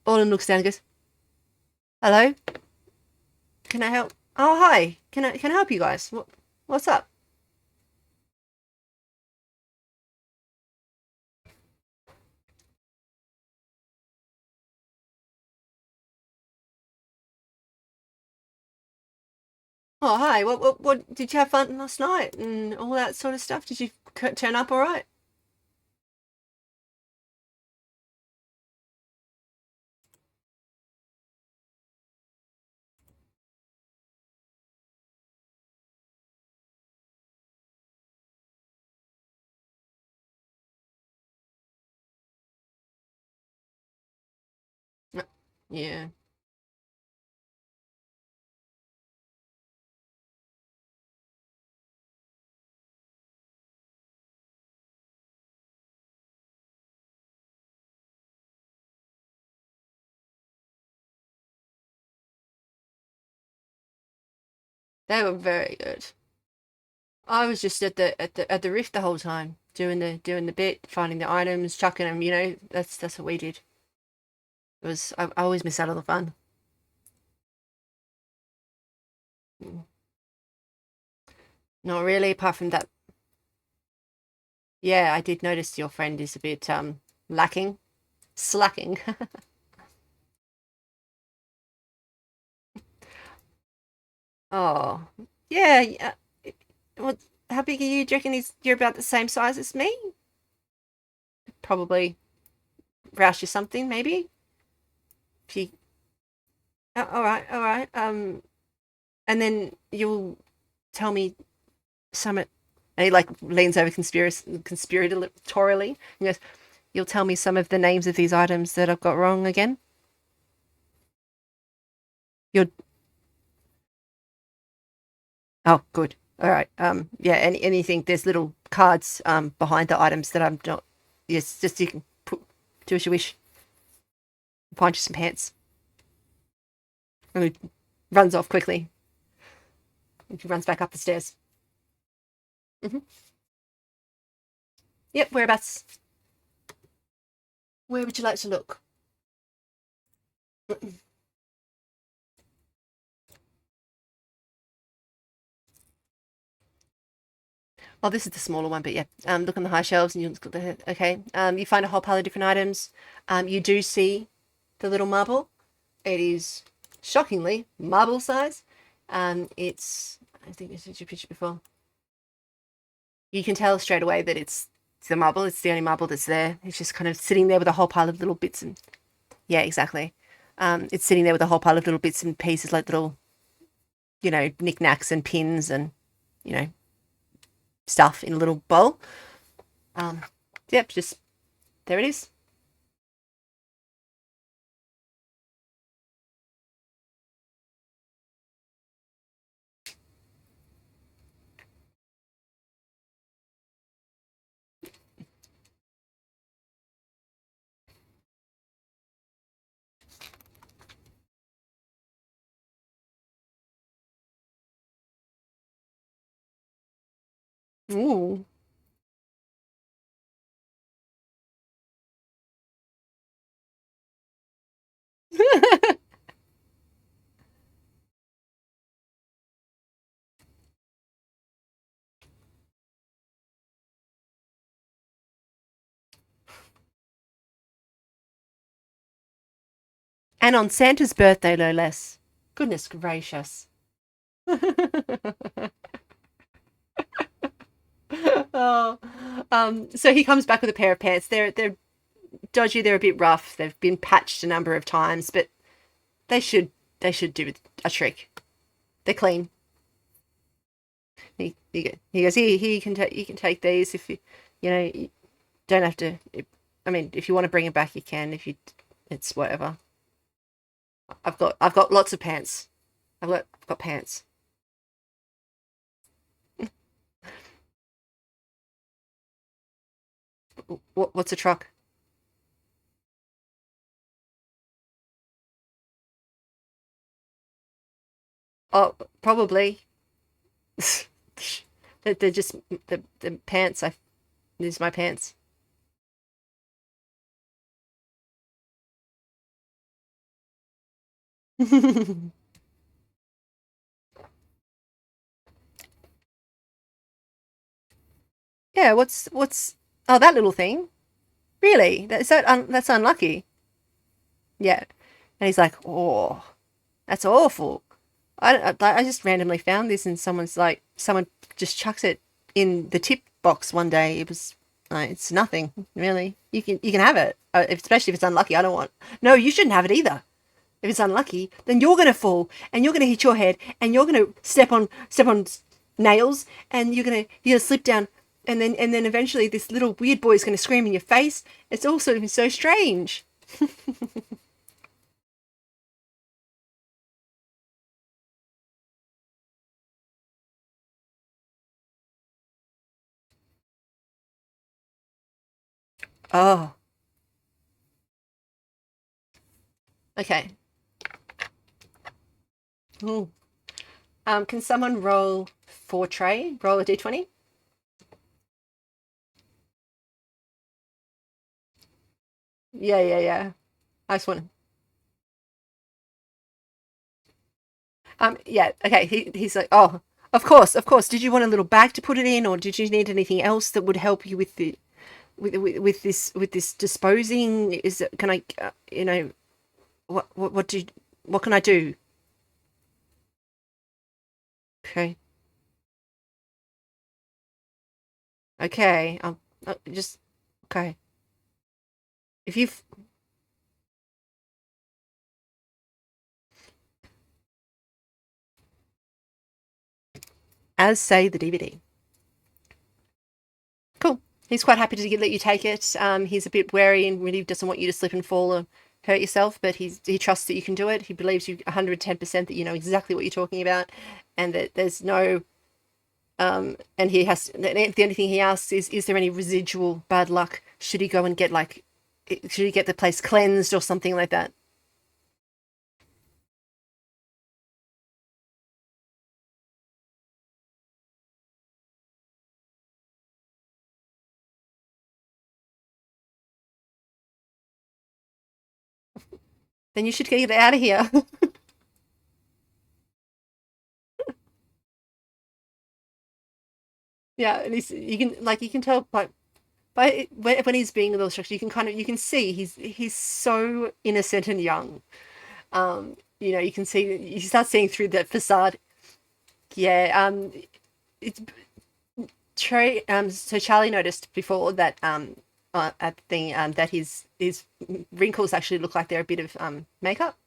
Orlin looks down and goes, "Hello, can I help? Oh, hi. Can I help you guys? What's up?" Oh, hi. What did you have fun last night and all that sort of stuff? Did you turn up all right? Yeah. They were very good. I was just at the rift the whole time, doing the bit, finding the items, chucking them. That's what we did. I always miss out on the fun. Mm. Not really, apart from that. Yeah, I did notice your friend is a bit lacking, slacking. Oh, yeah. Yeah. What? How big are you? Do you reckon you're about the same size as me? Probably rouse you something, maybe. If you, all right, all right. And then you'll tell me some. And he like leans over conspiratorially and goes, "You'll tell me some of the names of these items that I've got wrong again." You're Oh, good. All right. Yeah. Anything? There's little cards behind the items that I'm not. Yes, just you can do as you wish. Find you some pants. And he runs off quickly. He runs back up the stairs. Hmm. Yep. Whereabouts? Where would you like to look? Oh, this is the smaller one, but yeah. Look on the high shelves, and you look at the. Okay. You find a whole pile of different items. You do see the little marble. It is shockingly marble size. It's. I think I sent you a picture before. You can tell straight away that it's the marble. It's the only marble that's there. It's just kind of sitting there with a whole pile of little bits and yeah, exactly. It's sitting there with a whole pile of little bits and pieces, like little knickknacks and pins and you know stuff in a little bowl. Um, yep, just there it is. Ooh. And on Santa's birthday, no less. Goodness gracious. Oh, so he comes back with a pair of pants. They're dodgy. They're a bit rough. They've been patched a number of times, but they should they should do a trick. They're clean. He goes, here you can take these if you don't have to. I mean, if you want to bring them back, you can. If you, it's whatever. I've got lots of pants. I've got pants. What's a truck? Oh, probably. They're just the pants. These are my pants. Yeah. What's? Oh, that little thing. Really? That's unlucky. Yeah. And he's like, oh, that's awful. I just randomly found this and someone just chucks it in the tip box one day. It was it's nothing really. You can have it, especially if it's unlucky. I don't want. No, you shouldn't have it either. If it's unlucky, then you're gonna fall and you're gonna hit your head and you're gonna step on nails and you're gonna slip down and then eventually this little weird boy is gonna scream in your face. It's all sort of so strange. Oh, okay. Ooh. Can someone roll for Trey? Roll a d20. Yeah, yeah, yeah. I just want. Yeah. Okay. He's like, oh, of course, of course. Did you want a little bag to put it in, or did you need anything else that would help you with the with this disposing? Is it? Can I? What do? What can I do? Okay. Okay. Just okay. If you've as say the DVD. Cool. He's quite happy to let you take it. He's a bit wary and really doesn't want you to slip and fall or hurt yourself, but he trusts that you can do it. He believes you 110% that you know exactly what you're talking about, and that there's no. And he has the only thing he asks is there any residual bad luck? Should he go and get like, should he get the place cleansed or something like that? Then you should get it out of here. Yeah, and you can tell by when he's being a little structured, you can see he's so innocent and young. You can see you start seeing through that facade. Yeah, it's Trey. So Charlie noticed before that at the that his wrinkles actually look like they're a bit of makeup.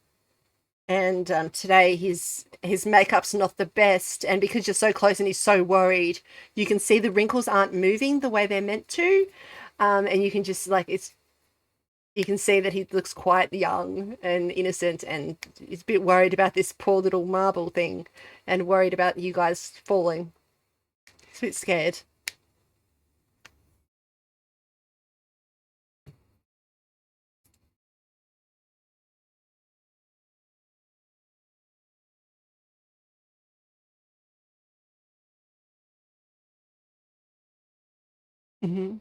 And today his makeup's not the best, and because you're so close and he's so worried, you can see the wrinkles aren't moving the way they're meant to, and you can just like it's you can see that he looks quite young and innocent, and he's a bit worried about this poor little marble thing, and worried about you guys falling. He's a bit scared. Hmm.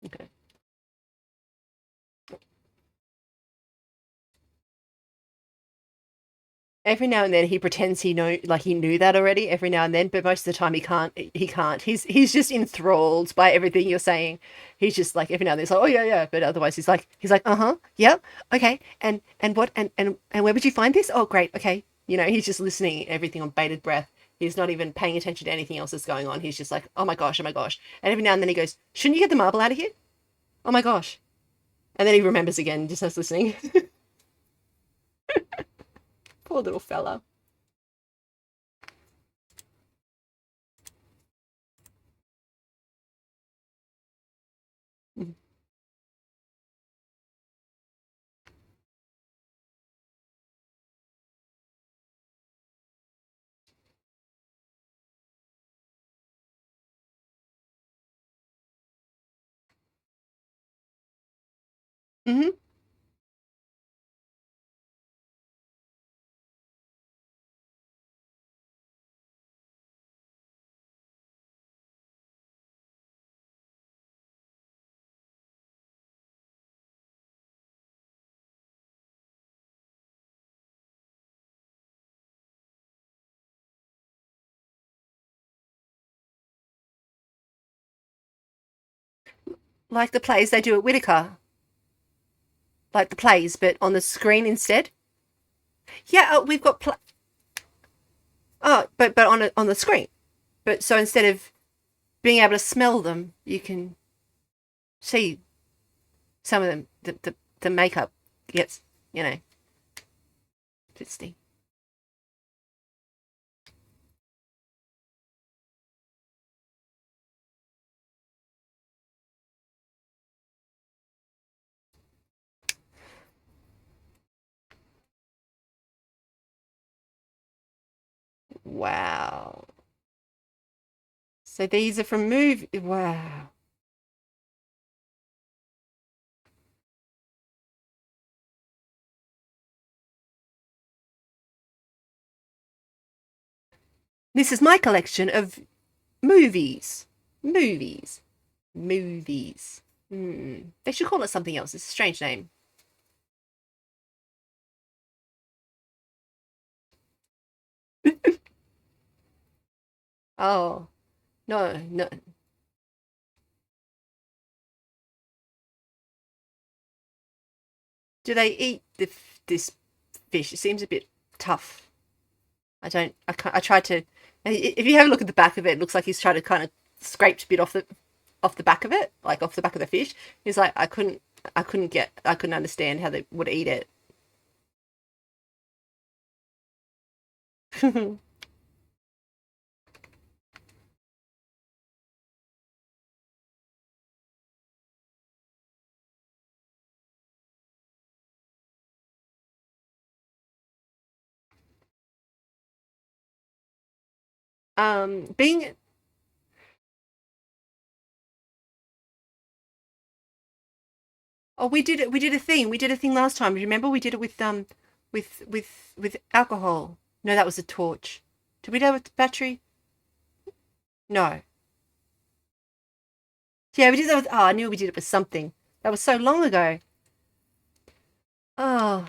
Okay. Every now and then he pretends he knew that already. Every now and then, but most of the time he can't. He can't. He's just enthralled by everything you're saying. He's just like every now and then he's like, oh yeah, yeah, but otherwise he's like, uh-huh, yeah, okay, and what and where would you find this? Oh great, okay. He's just listening everything on bated breath. He's not even paying attention to anything else that's going on. He's just like, oh my gosh, oh my gosh. And every now and then he goes, shouldn't you get the marble out of here? Oh my gosh. And then he remembers again, just starts listening. Poor little fella. Mm-hmm. Like the plays they do at Whitaker, like the plays, but on the screen instead. Yeah, we've got but on the screen. But so instead of being able to smell them, you can see some of them. The makeup gets a bit sting. Wow. So these are from movie. Wow. This is my collection of movies. Movies. Movies. They should call it something else. It's a strange name. Oh, no, no. Do they eat this fish? It seems a bit tough. I don't. I can't. I tried to. If you have a look at the back of it, it looks like he's trying to kind of scraped a bit off the back of it, like off the back of the fish. He's like, I couldn't understand how they would eat it. Being Oh, we did it. We did a thing. We did a thing last time. Remember, we did it with alcohol. No, that was a torch. Did we do it with the battery? No. Yeah, we did that with. Oh, I knew we did it with something. That was so long ago. Oh,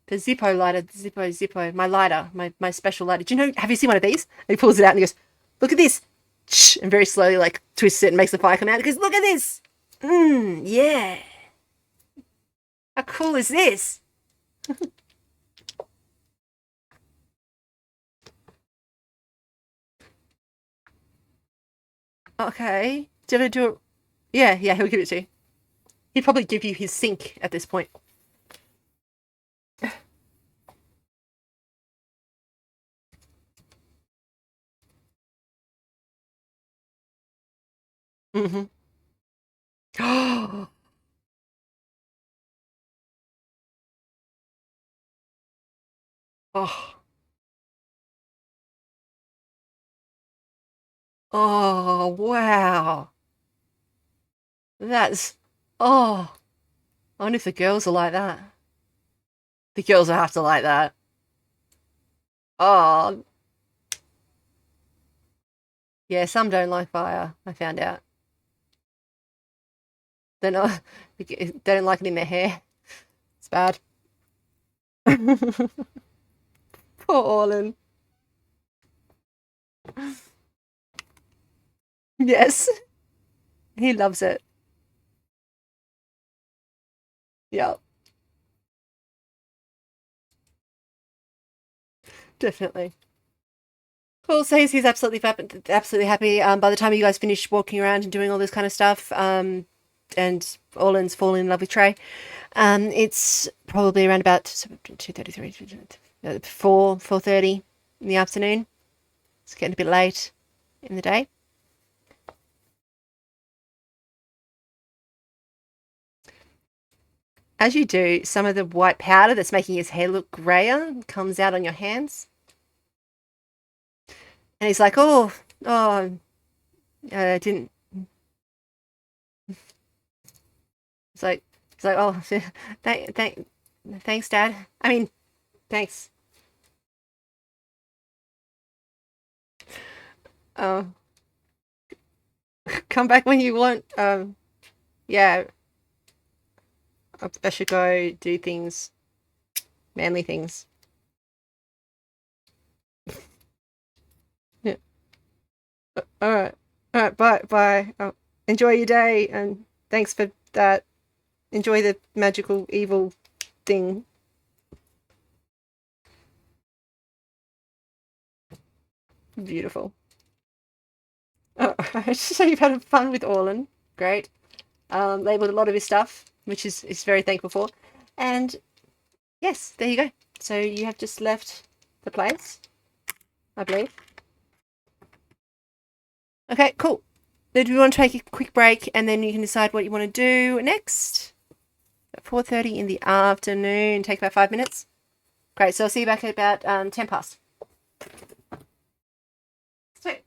the Zippo lighter, the Zippo, my lighter, my special lighter. Do you know? Have you seen one of these? And he pulls it out and he goes, "Look at this," and very slowly like twists it and makes the fire come out. He goes, "Look at this." Yeah. How cool is this? Okay. Did I do it? Yeah, yeah. He'll give it to you. He'd probably give you his sink at this point. Mm-hmm. Oh, oh, wow. That's, oh, I wonder if the girls are like that. The girls will have to like that. Oh, yeah, some don't like fire, I found out. They're not, they don't like it in their hair. It's bad. Poor Orlin. Yes, he loves it. Yeah, definitely. Cool. So he's absolutely happy. By the time you guys finish walking around and doing all this kind of stuff, and Orlin's fallen in love with Trey, it's probably around about 2:33, 4:30 in the afternoon. It's getting a bit late in the day. As you do, some of the white powder that's making his hair look grayer comes out on your hands, and he's like, "Oh, didn't." It's like, "Oh, thanks, Dad. I mean, thanks." Oh, come back when you want. Yeah, I should go do things, manly things. Yeah. All right. All right. Bye. Bye. Enjoy your day, and thanks for that. Enjoy the magical evil thing. Beautiful. All right. So you've had fun with Orlin. Great. Labeled a lot of his stuff, which is very thankful for. And yes, there you go. So you have just left the place, I believe. Okay, cool. So do we want to take a quick break and then you can decide what you want to do next? At 4:30 in the afternoon. Take about 5 minutes. Great. So I'll see you back at about 10 past. Sweet.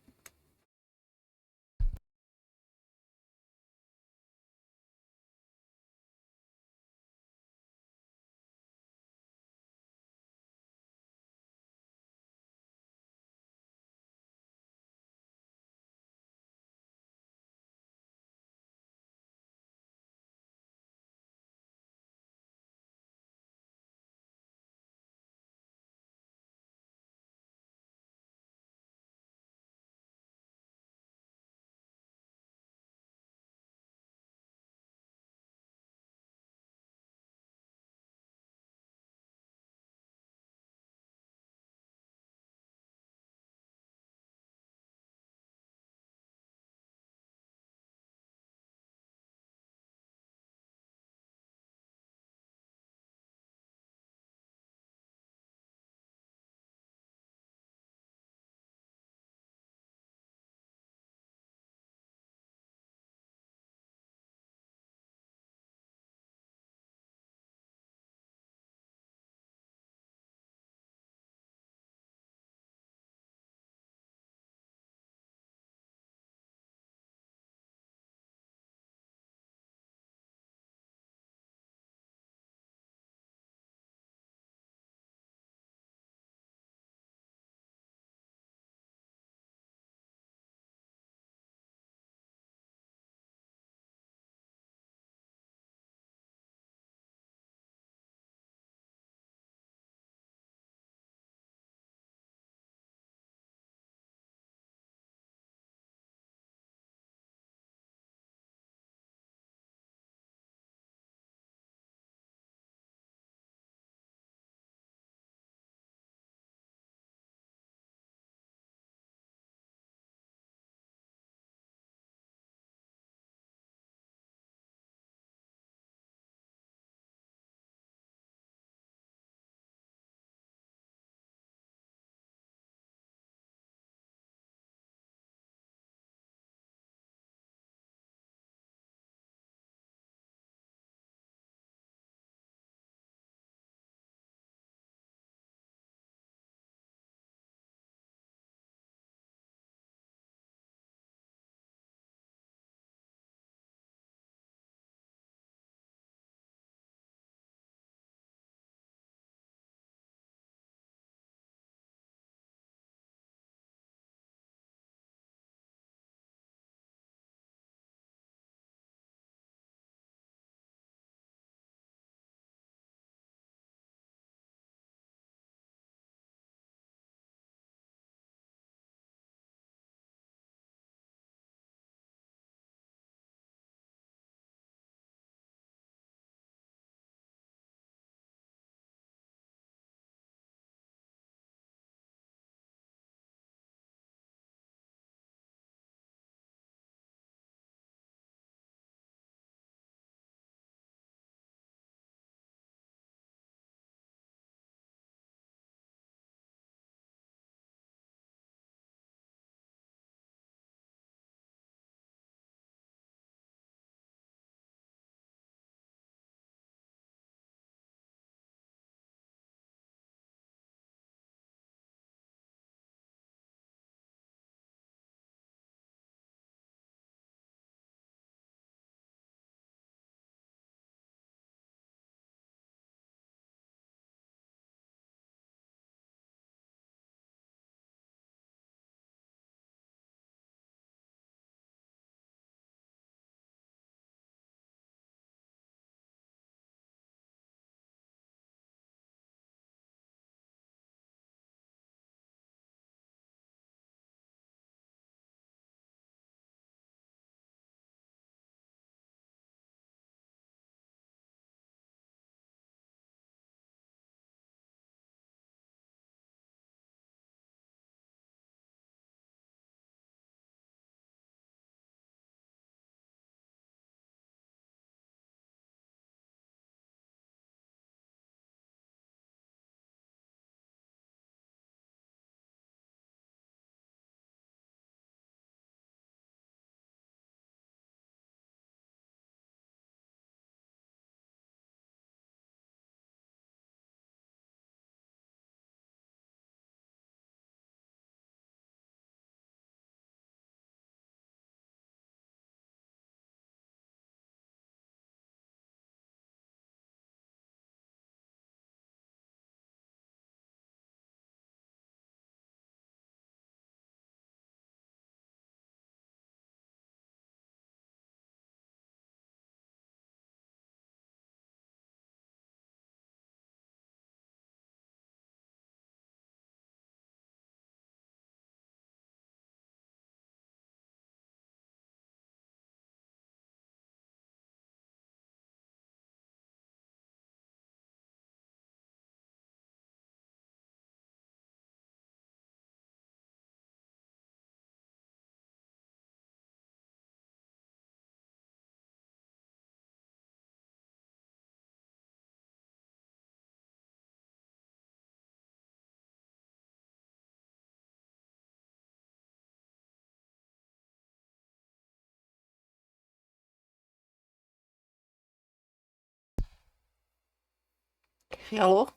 Hello?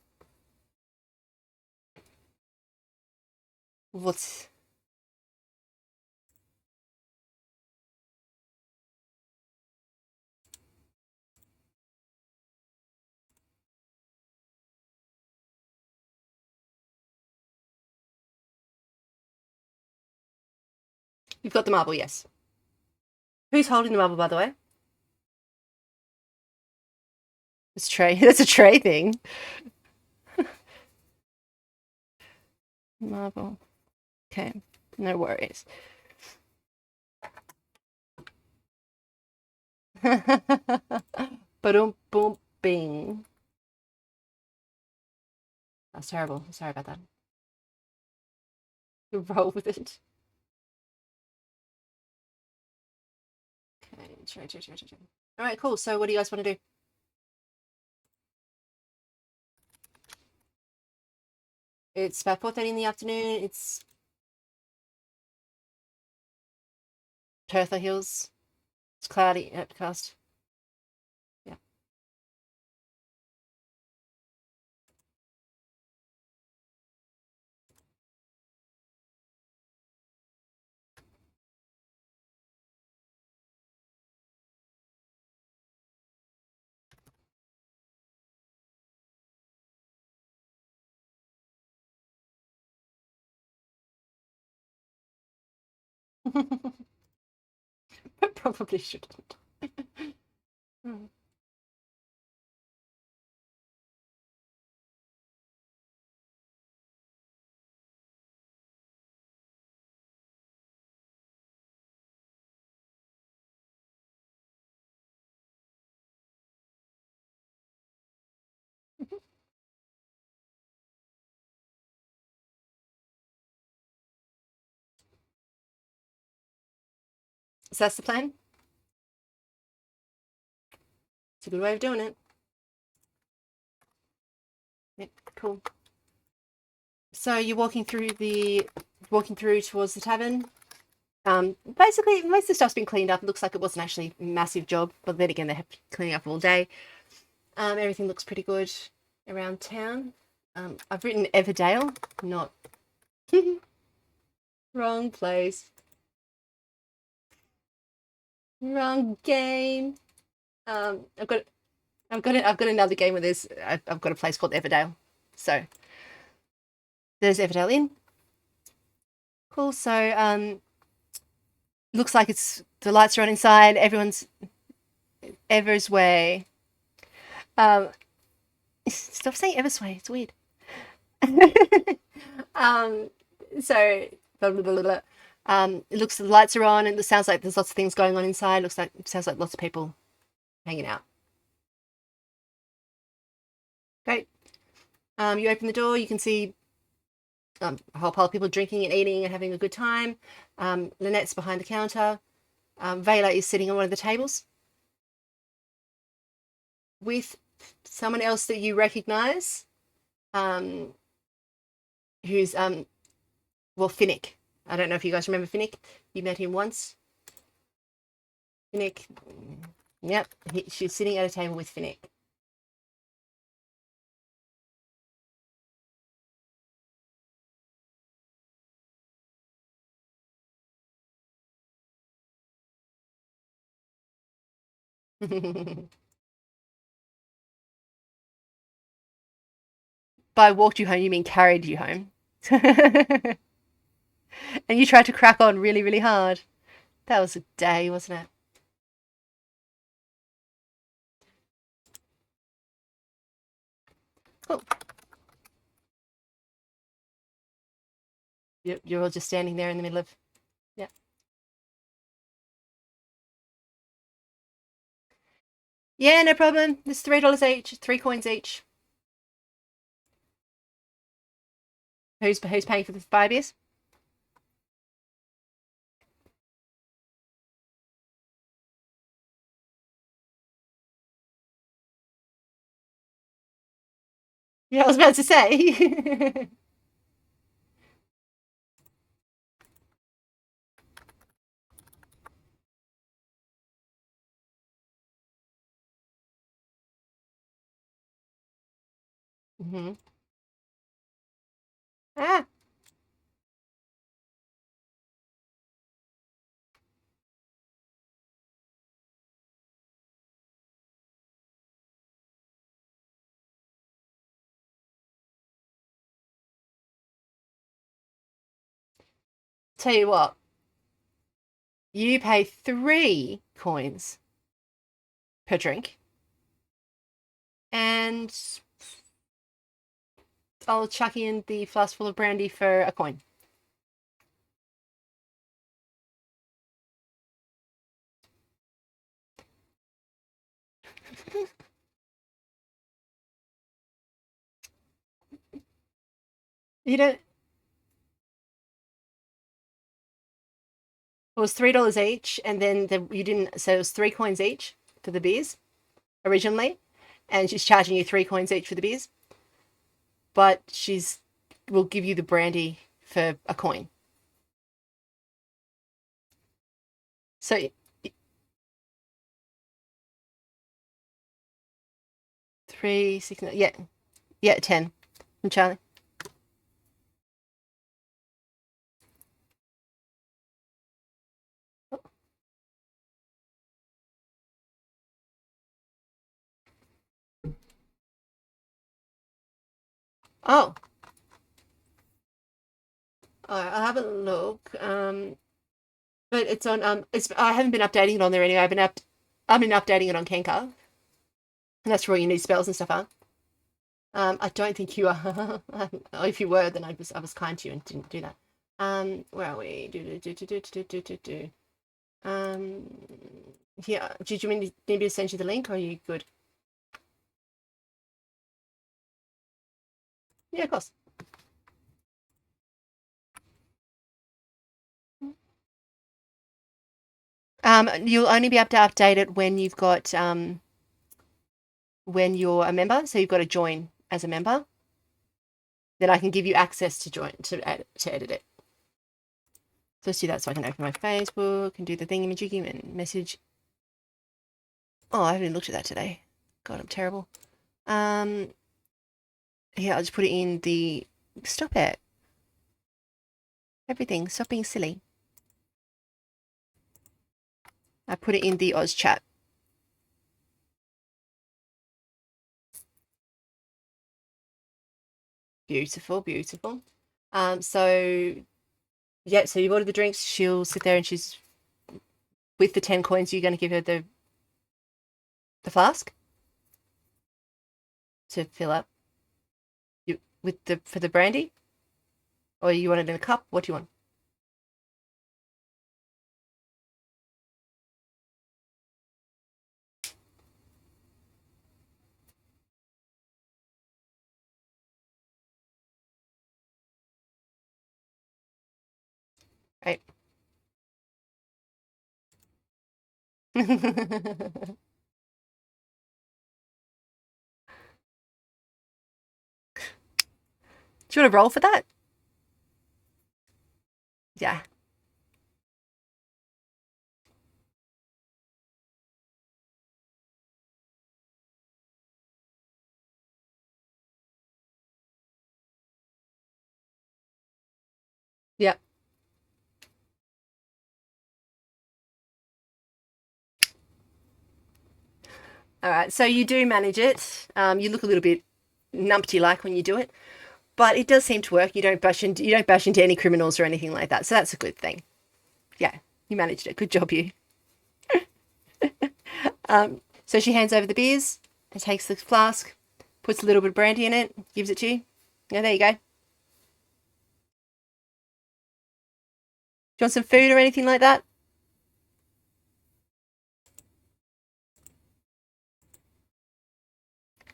What's... You've got the marble, yes. Who's holding the marble, by the way? It's Trey. That's a Trey thing. Marble. Okay, no worries. Boom, boom, bing. That's terrible. Sorry about that. You roll with it. Okay, Trey. All right, cool. So, what do you guys want to do? It's about 4:30 in the afternoon. It's Pertha Hills. It's cloudy, overcast. Yeah. Probably shouldn't. So that's the plan. It's a good way of doing it. Yep, cool. So you're walking through towards the tavern. Basically, most of the stuff's been cleaned up. It looks like it wasn't actually a massive job, but then again, they have been cleaning up all day. Everything looks pretty good around town. I've written Everdale, not wrong place, wrong game. I've got another game where I've got a place called Everdale. So there's Everdale Inn. Cool. So looks like the lights are on inside. Everyone's Ever's way. Um, stop saying Ever's way. It's weird. um, so blah, blah, blah, blah. It looks the lights are on, and it sounds like there's lots of things going on inside. Sounds like lots of people hanging out. Great. You open the door. You can see a whole pile of people drinking and eating and having a good time. Lynette's behind the counter. Vela is sitting on one of the tables with someone else that you recognize, um, who's Finnick. I don't know if you guys remember Finnick. You met him once. Finnick. Yep, she's sitting at a table with Finnick. By walked you home, you mean carried you home. And you tried to crack on really, really hard. That was a day, wasn't it? Cool. You're all just standing there in the middle of. Yeah. Yeah, no problem. It's $3 each, 3 coins each. Who's paying for the 5 years? Yeah, I was about to say. Mm-hmm. Ah, tell you what, you pay 3 coins per drink, and I'll chuck in the flask full of brandy for a coin. You don't. It was $3 each, and then you didn't. So it was 3 coins each for the beers originally, and she's charging you 3 coins each for the beers, but she's will give you the brandy for a coin. So 3, 6, yeah, yeah, 10 from Charlie. Oh, I'll have a look. But it's on. It's I haven't been updating it on there anyway. I've been updating it on Kenka, and that's where all your new spells and stuff are. I don't think you are. If you were, then I was kind to you and didn't do that. Where are we? Do. Um, yeah. Did you need me to send you the link, or are you good? Yeah, of course. You'll only be able to update it when you've got when you're a member. So you've got to join as a member. Then I can give you access to join to edit it. So let's do that so I can open my Facebook and do the thingamajiggy and message. Oh, I haven't even looked at that today. God, I'm terrible. Here, I'll just put it in the. Stop it. Everything. Stop being silly. I put it in the Oz chat. Beautiful, beautiful. So yeah, so you've ordered the drinks. She'll sit there and she's with the 10 coins. You're going to give her the flask to fill up. You with the for the brandy, or you want it in a cup? What do you want? Right. Do you want to roll for that? Yeah. Yeah. All right. So you do manage it. You look a little bit numpty like when you do it, but it does seem to work. You don't bash into any criminals or anything like that. So that's a good thing. Yeah, you managed it. Good job, you. So she hands over the beers and takes the flask, puts a little bit of brandy in it, gives it to you. Yeah, there you go. Do you want some food or anything like that?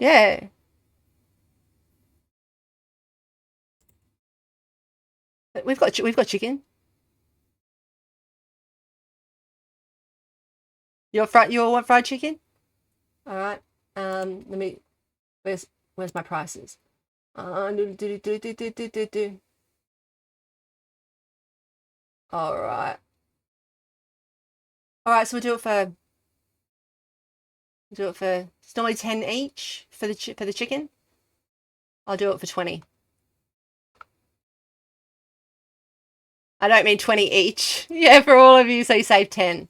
Yeah, we've got chicken. You want fried chicken? All right. Let me. Where's my prices? Do, do, do, do, do, do, do, do. All right. All right. So we'll do it for. It's normally 10 each for the chicken. I'll do it for 20. I don't mean 20 each. Yeah, for all of you, so you save 10.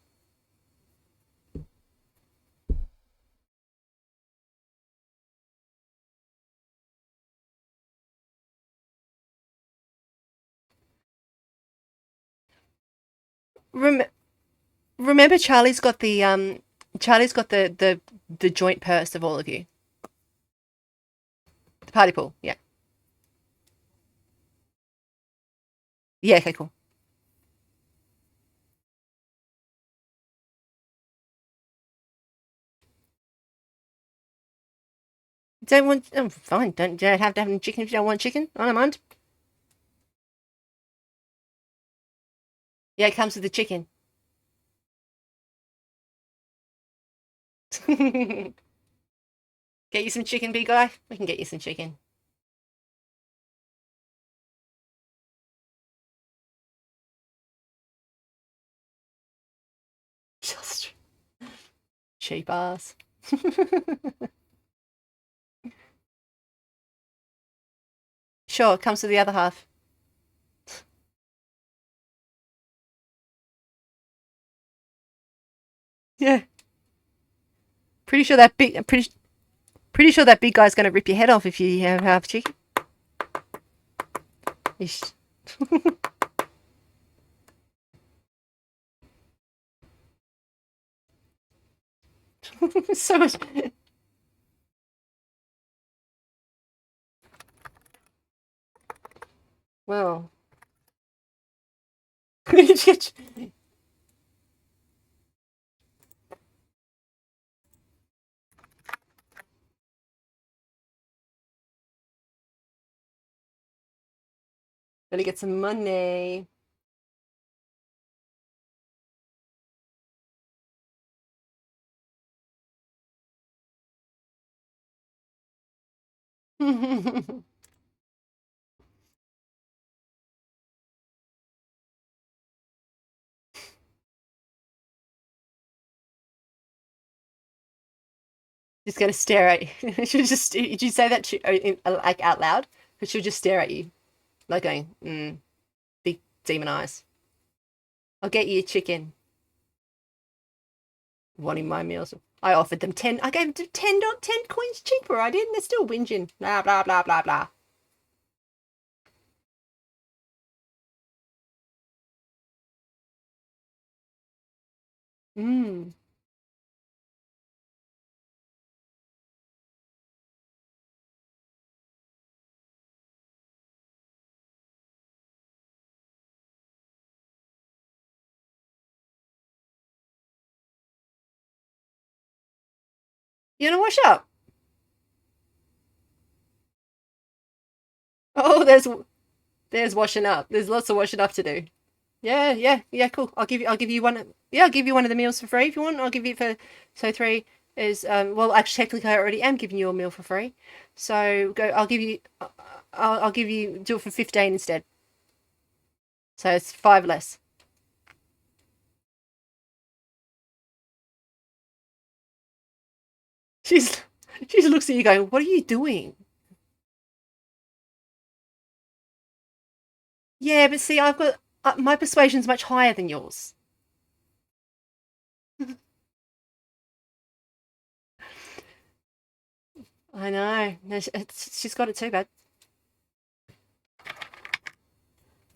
Rem- Remember, Charlie's got the joint purse of all of you. The party pool. Yeah. Yeah. Okay. Cool. Don't want. Oh, fine. Don't have to have chicken if you don't want chicken. I don't mind. Yeah, it comes with the chicken. Get you some chicken, big guy. We can get you some chicken. Just cheap ass. Sure, it comes with the other half. Yeah. Pretty sure that big guy's gonna rip your head off if you have half chicken. So much. Well, better get some money. Just gonna stare at you. She'll just. Did you say that like out loud? Because she'll just stare at you, like going, big demon eyes. I'll get you a chicken. Wanting my meals. I offered them 10. I gave them 10 coins cheaper. I didn't. They're still whinging. Blah blah blah blah blah. Mm. You wanna wash up? Oh, there's washing up. There's lots of washing up to do. Yeah, yeah, yeah. Cool. I'll give you one. Yeah, I'll give you one of the meals for free if you want. I'll give you for so three is well actually technically I already am giving you a meal for free. So go. I'll give you do it for 15 instead. So it's five less. She's she just looks at you going, "What are you doing?" Yeah, but see, I've got my persuasion's much higher than yours. I know. No, she's got it too bad.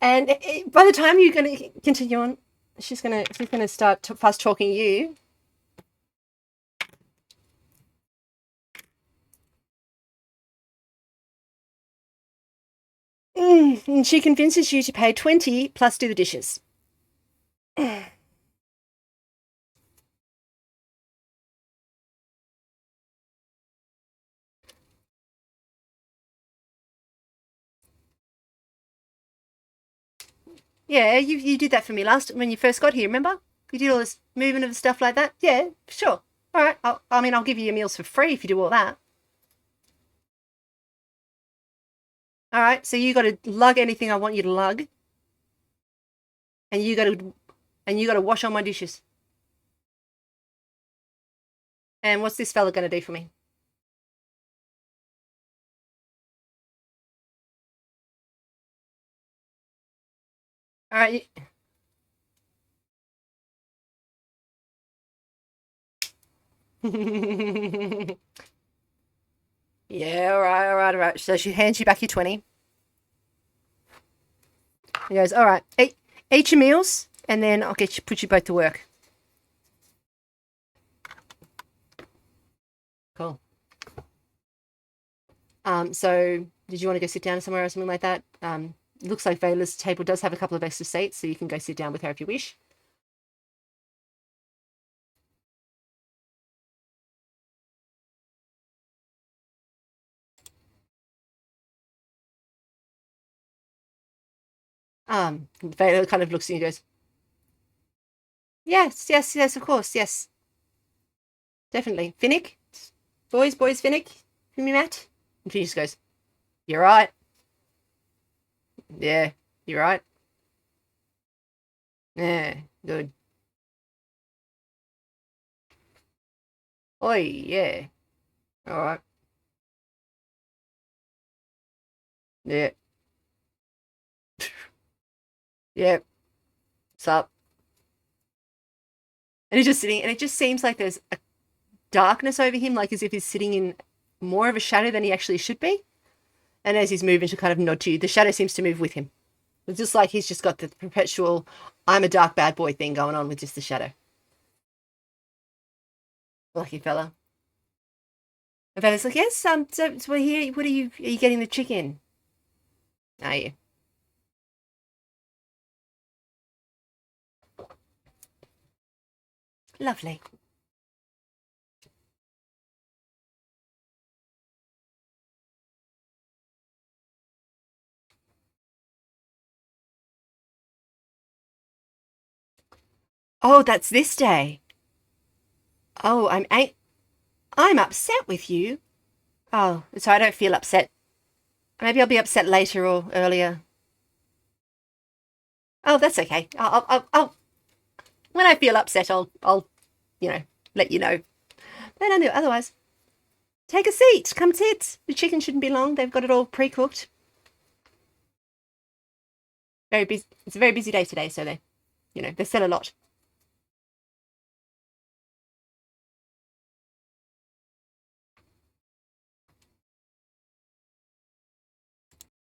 And by the time you're going to continue on, she's gonna start fast talking you. And she convinces you to pay 20 plus do the dishes. Yeah, you did that for me last when you first got here. Remember? You did all this movement of stuff like that. Yeah, sure. All right. I'll give you your meals for free if you do all that. All right. So you got to lug anything I want you to lug, and you got to wash all my dishes. And what's this fella going to do for me? All right. Yeah, all right, all right, all right. So she hands you back your 20. He goes, all right, eat your meals, and then I'll put you both to work. Cool. So did you want to go sit down somewhere or something like that? It looks like Vela's table does have a couple of extra seats, so you can go sit down with her if you wish. Vela kind of looks at you and goes, yes, yes, yes, of course, yes. Definitely. Finnick? Boys, Finnick? Give me Matt? And she just goes, you're right. Yeah, you're right. Yeah, good. Oi, yeah. All right. Yeah. Yeah. What's up? And he's just sitting, and it just seems like there's a darkness over him, like as if he's sitting in more of a shadow than he actually should be. And as he's moving to kind of nod to you, the shadow seems to move with him. It's just like he's just got the perpetual I'm a dark bad boy thing going on with just the shadow. Lucky fella. And fella's like, yes, so we're here. What are you getting the chicken? Are you? Lovely. Oh, that's this day. Oh, I'm upset with you. Oh, so I don't feel upset. Maybe I'll be upset later or earlier. Oh, that's okay. I'll when I feel upset, I'll, you know, let you know. But otherwise, take a seat. Come sit. The chicken shouldn't be long. They've got it all pre-cooked. Very busy. It's a very busy day today, so they sell a lot.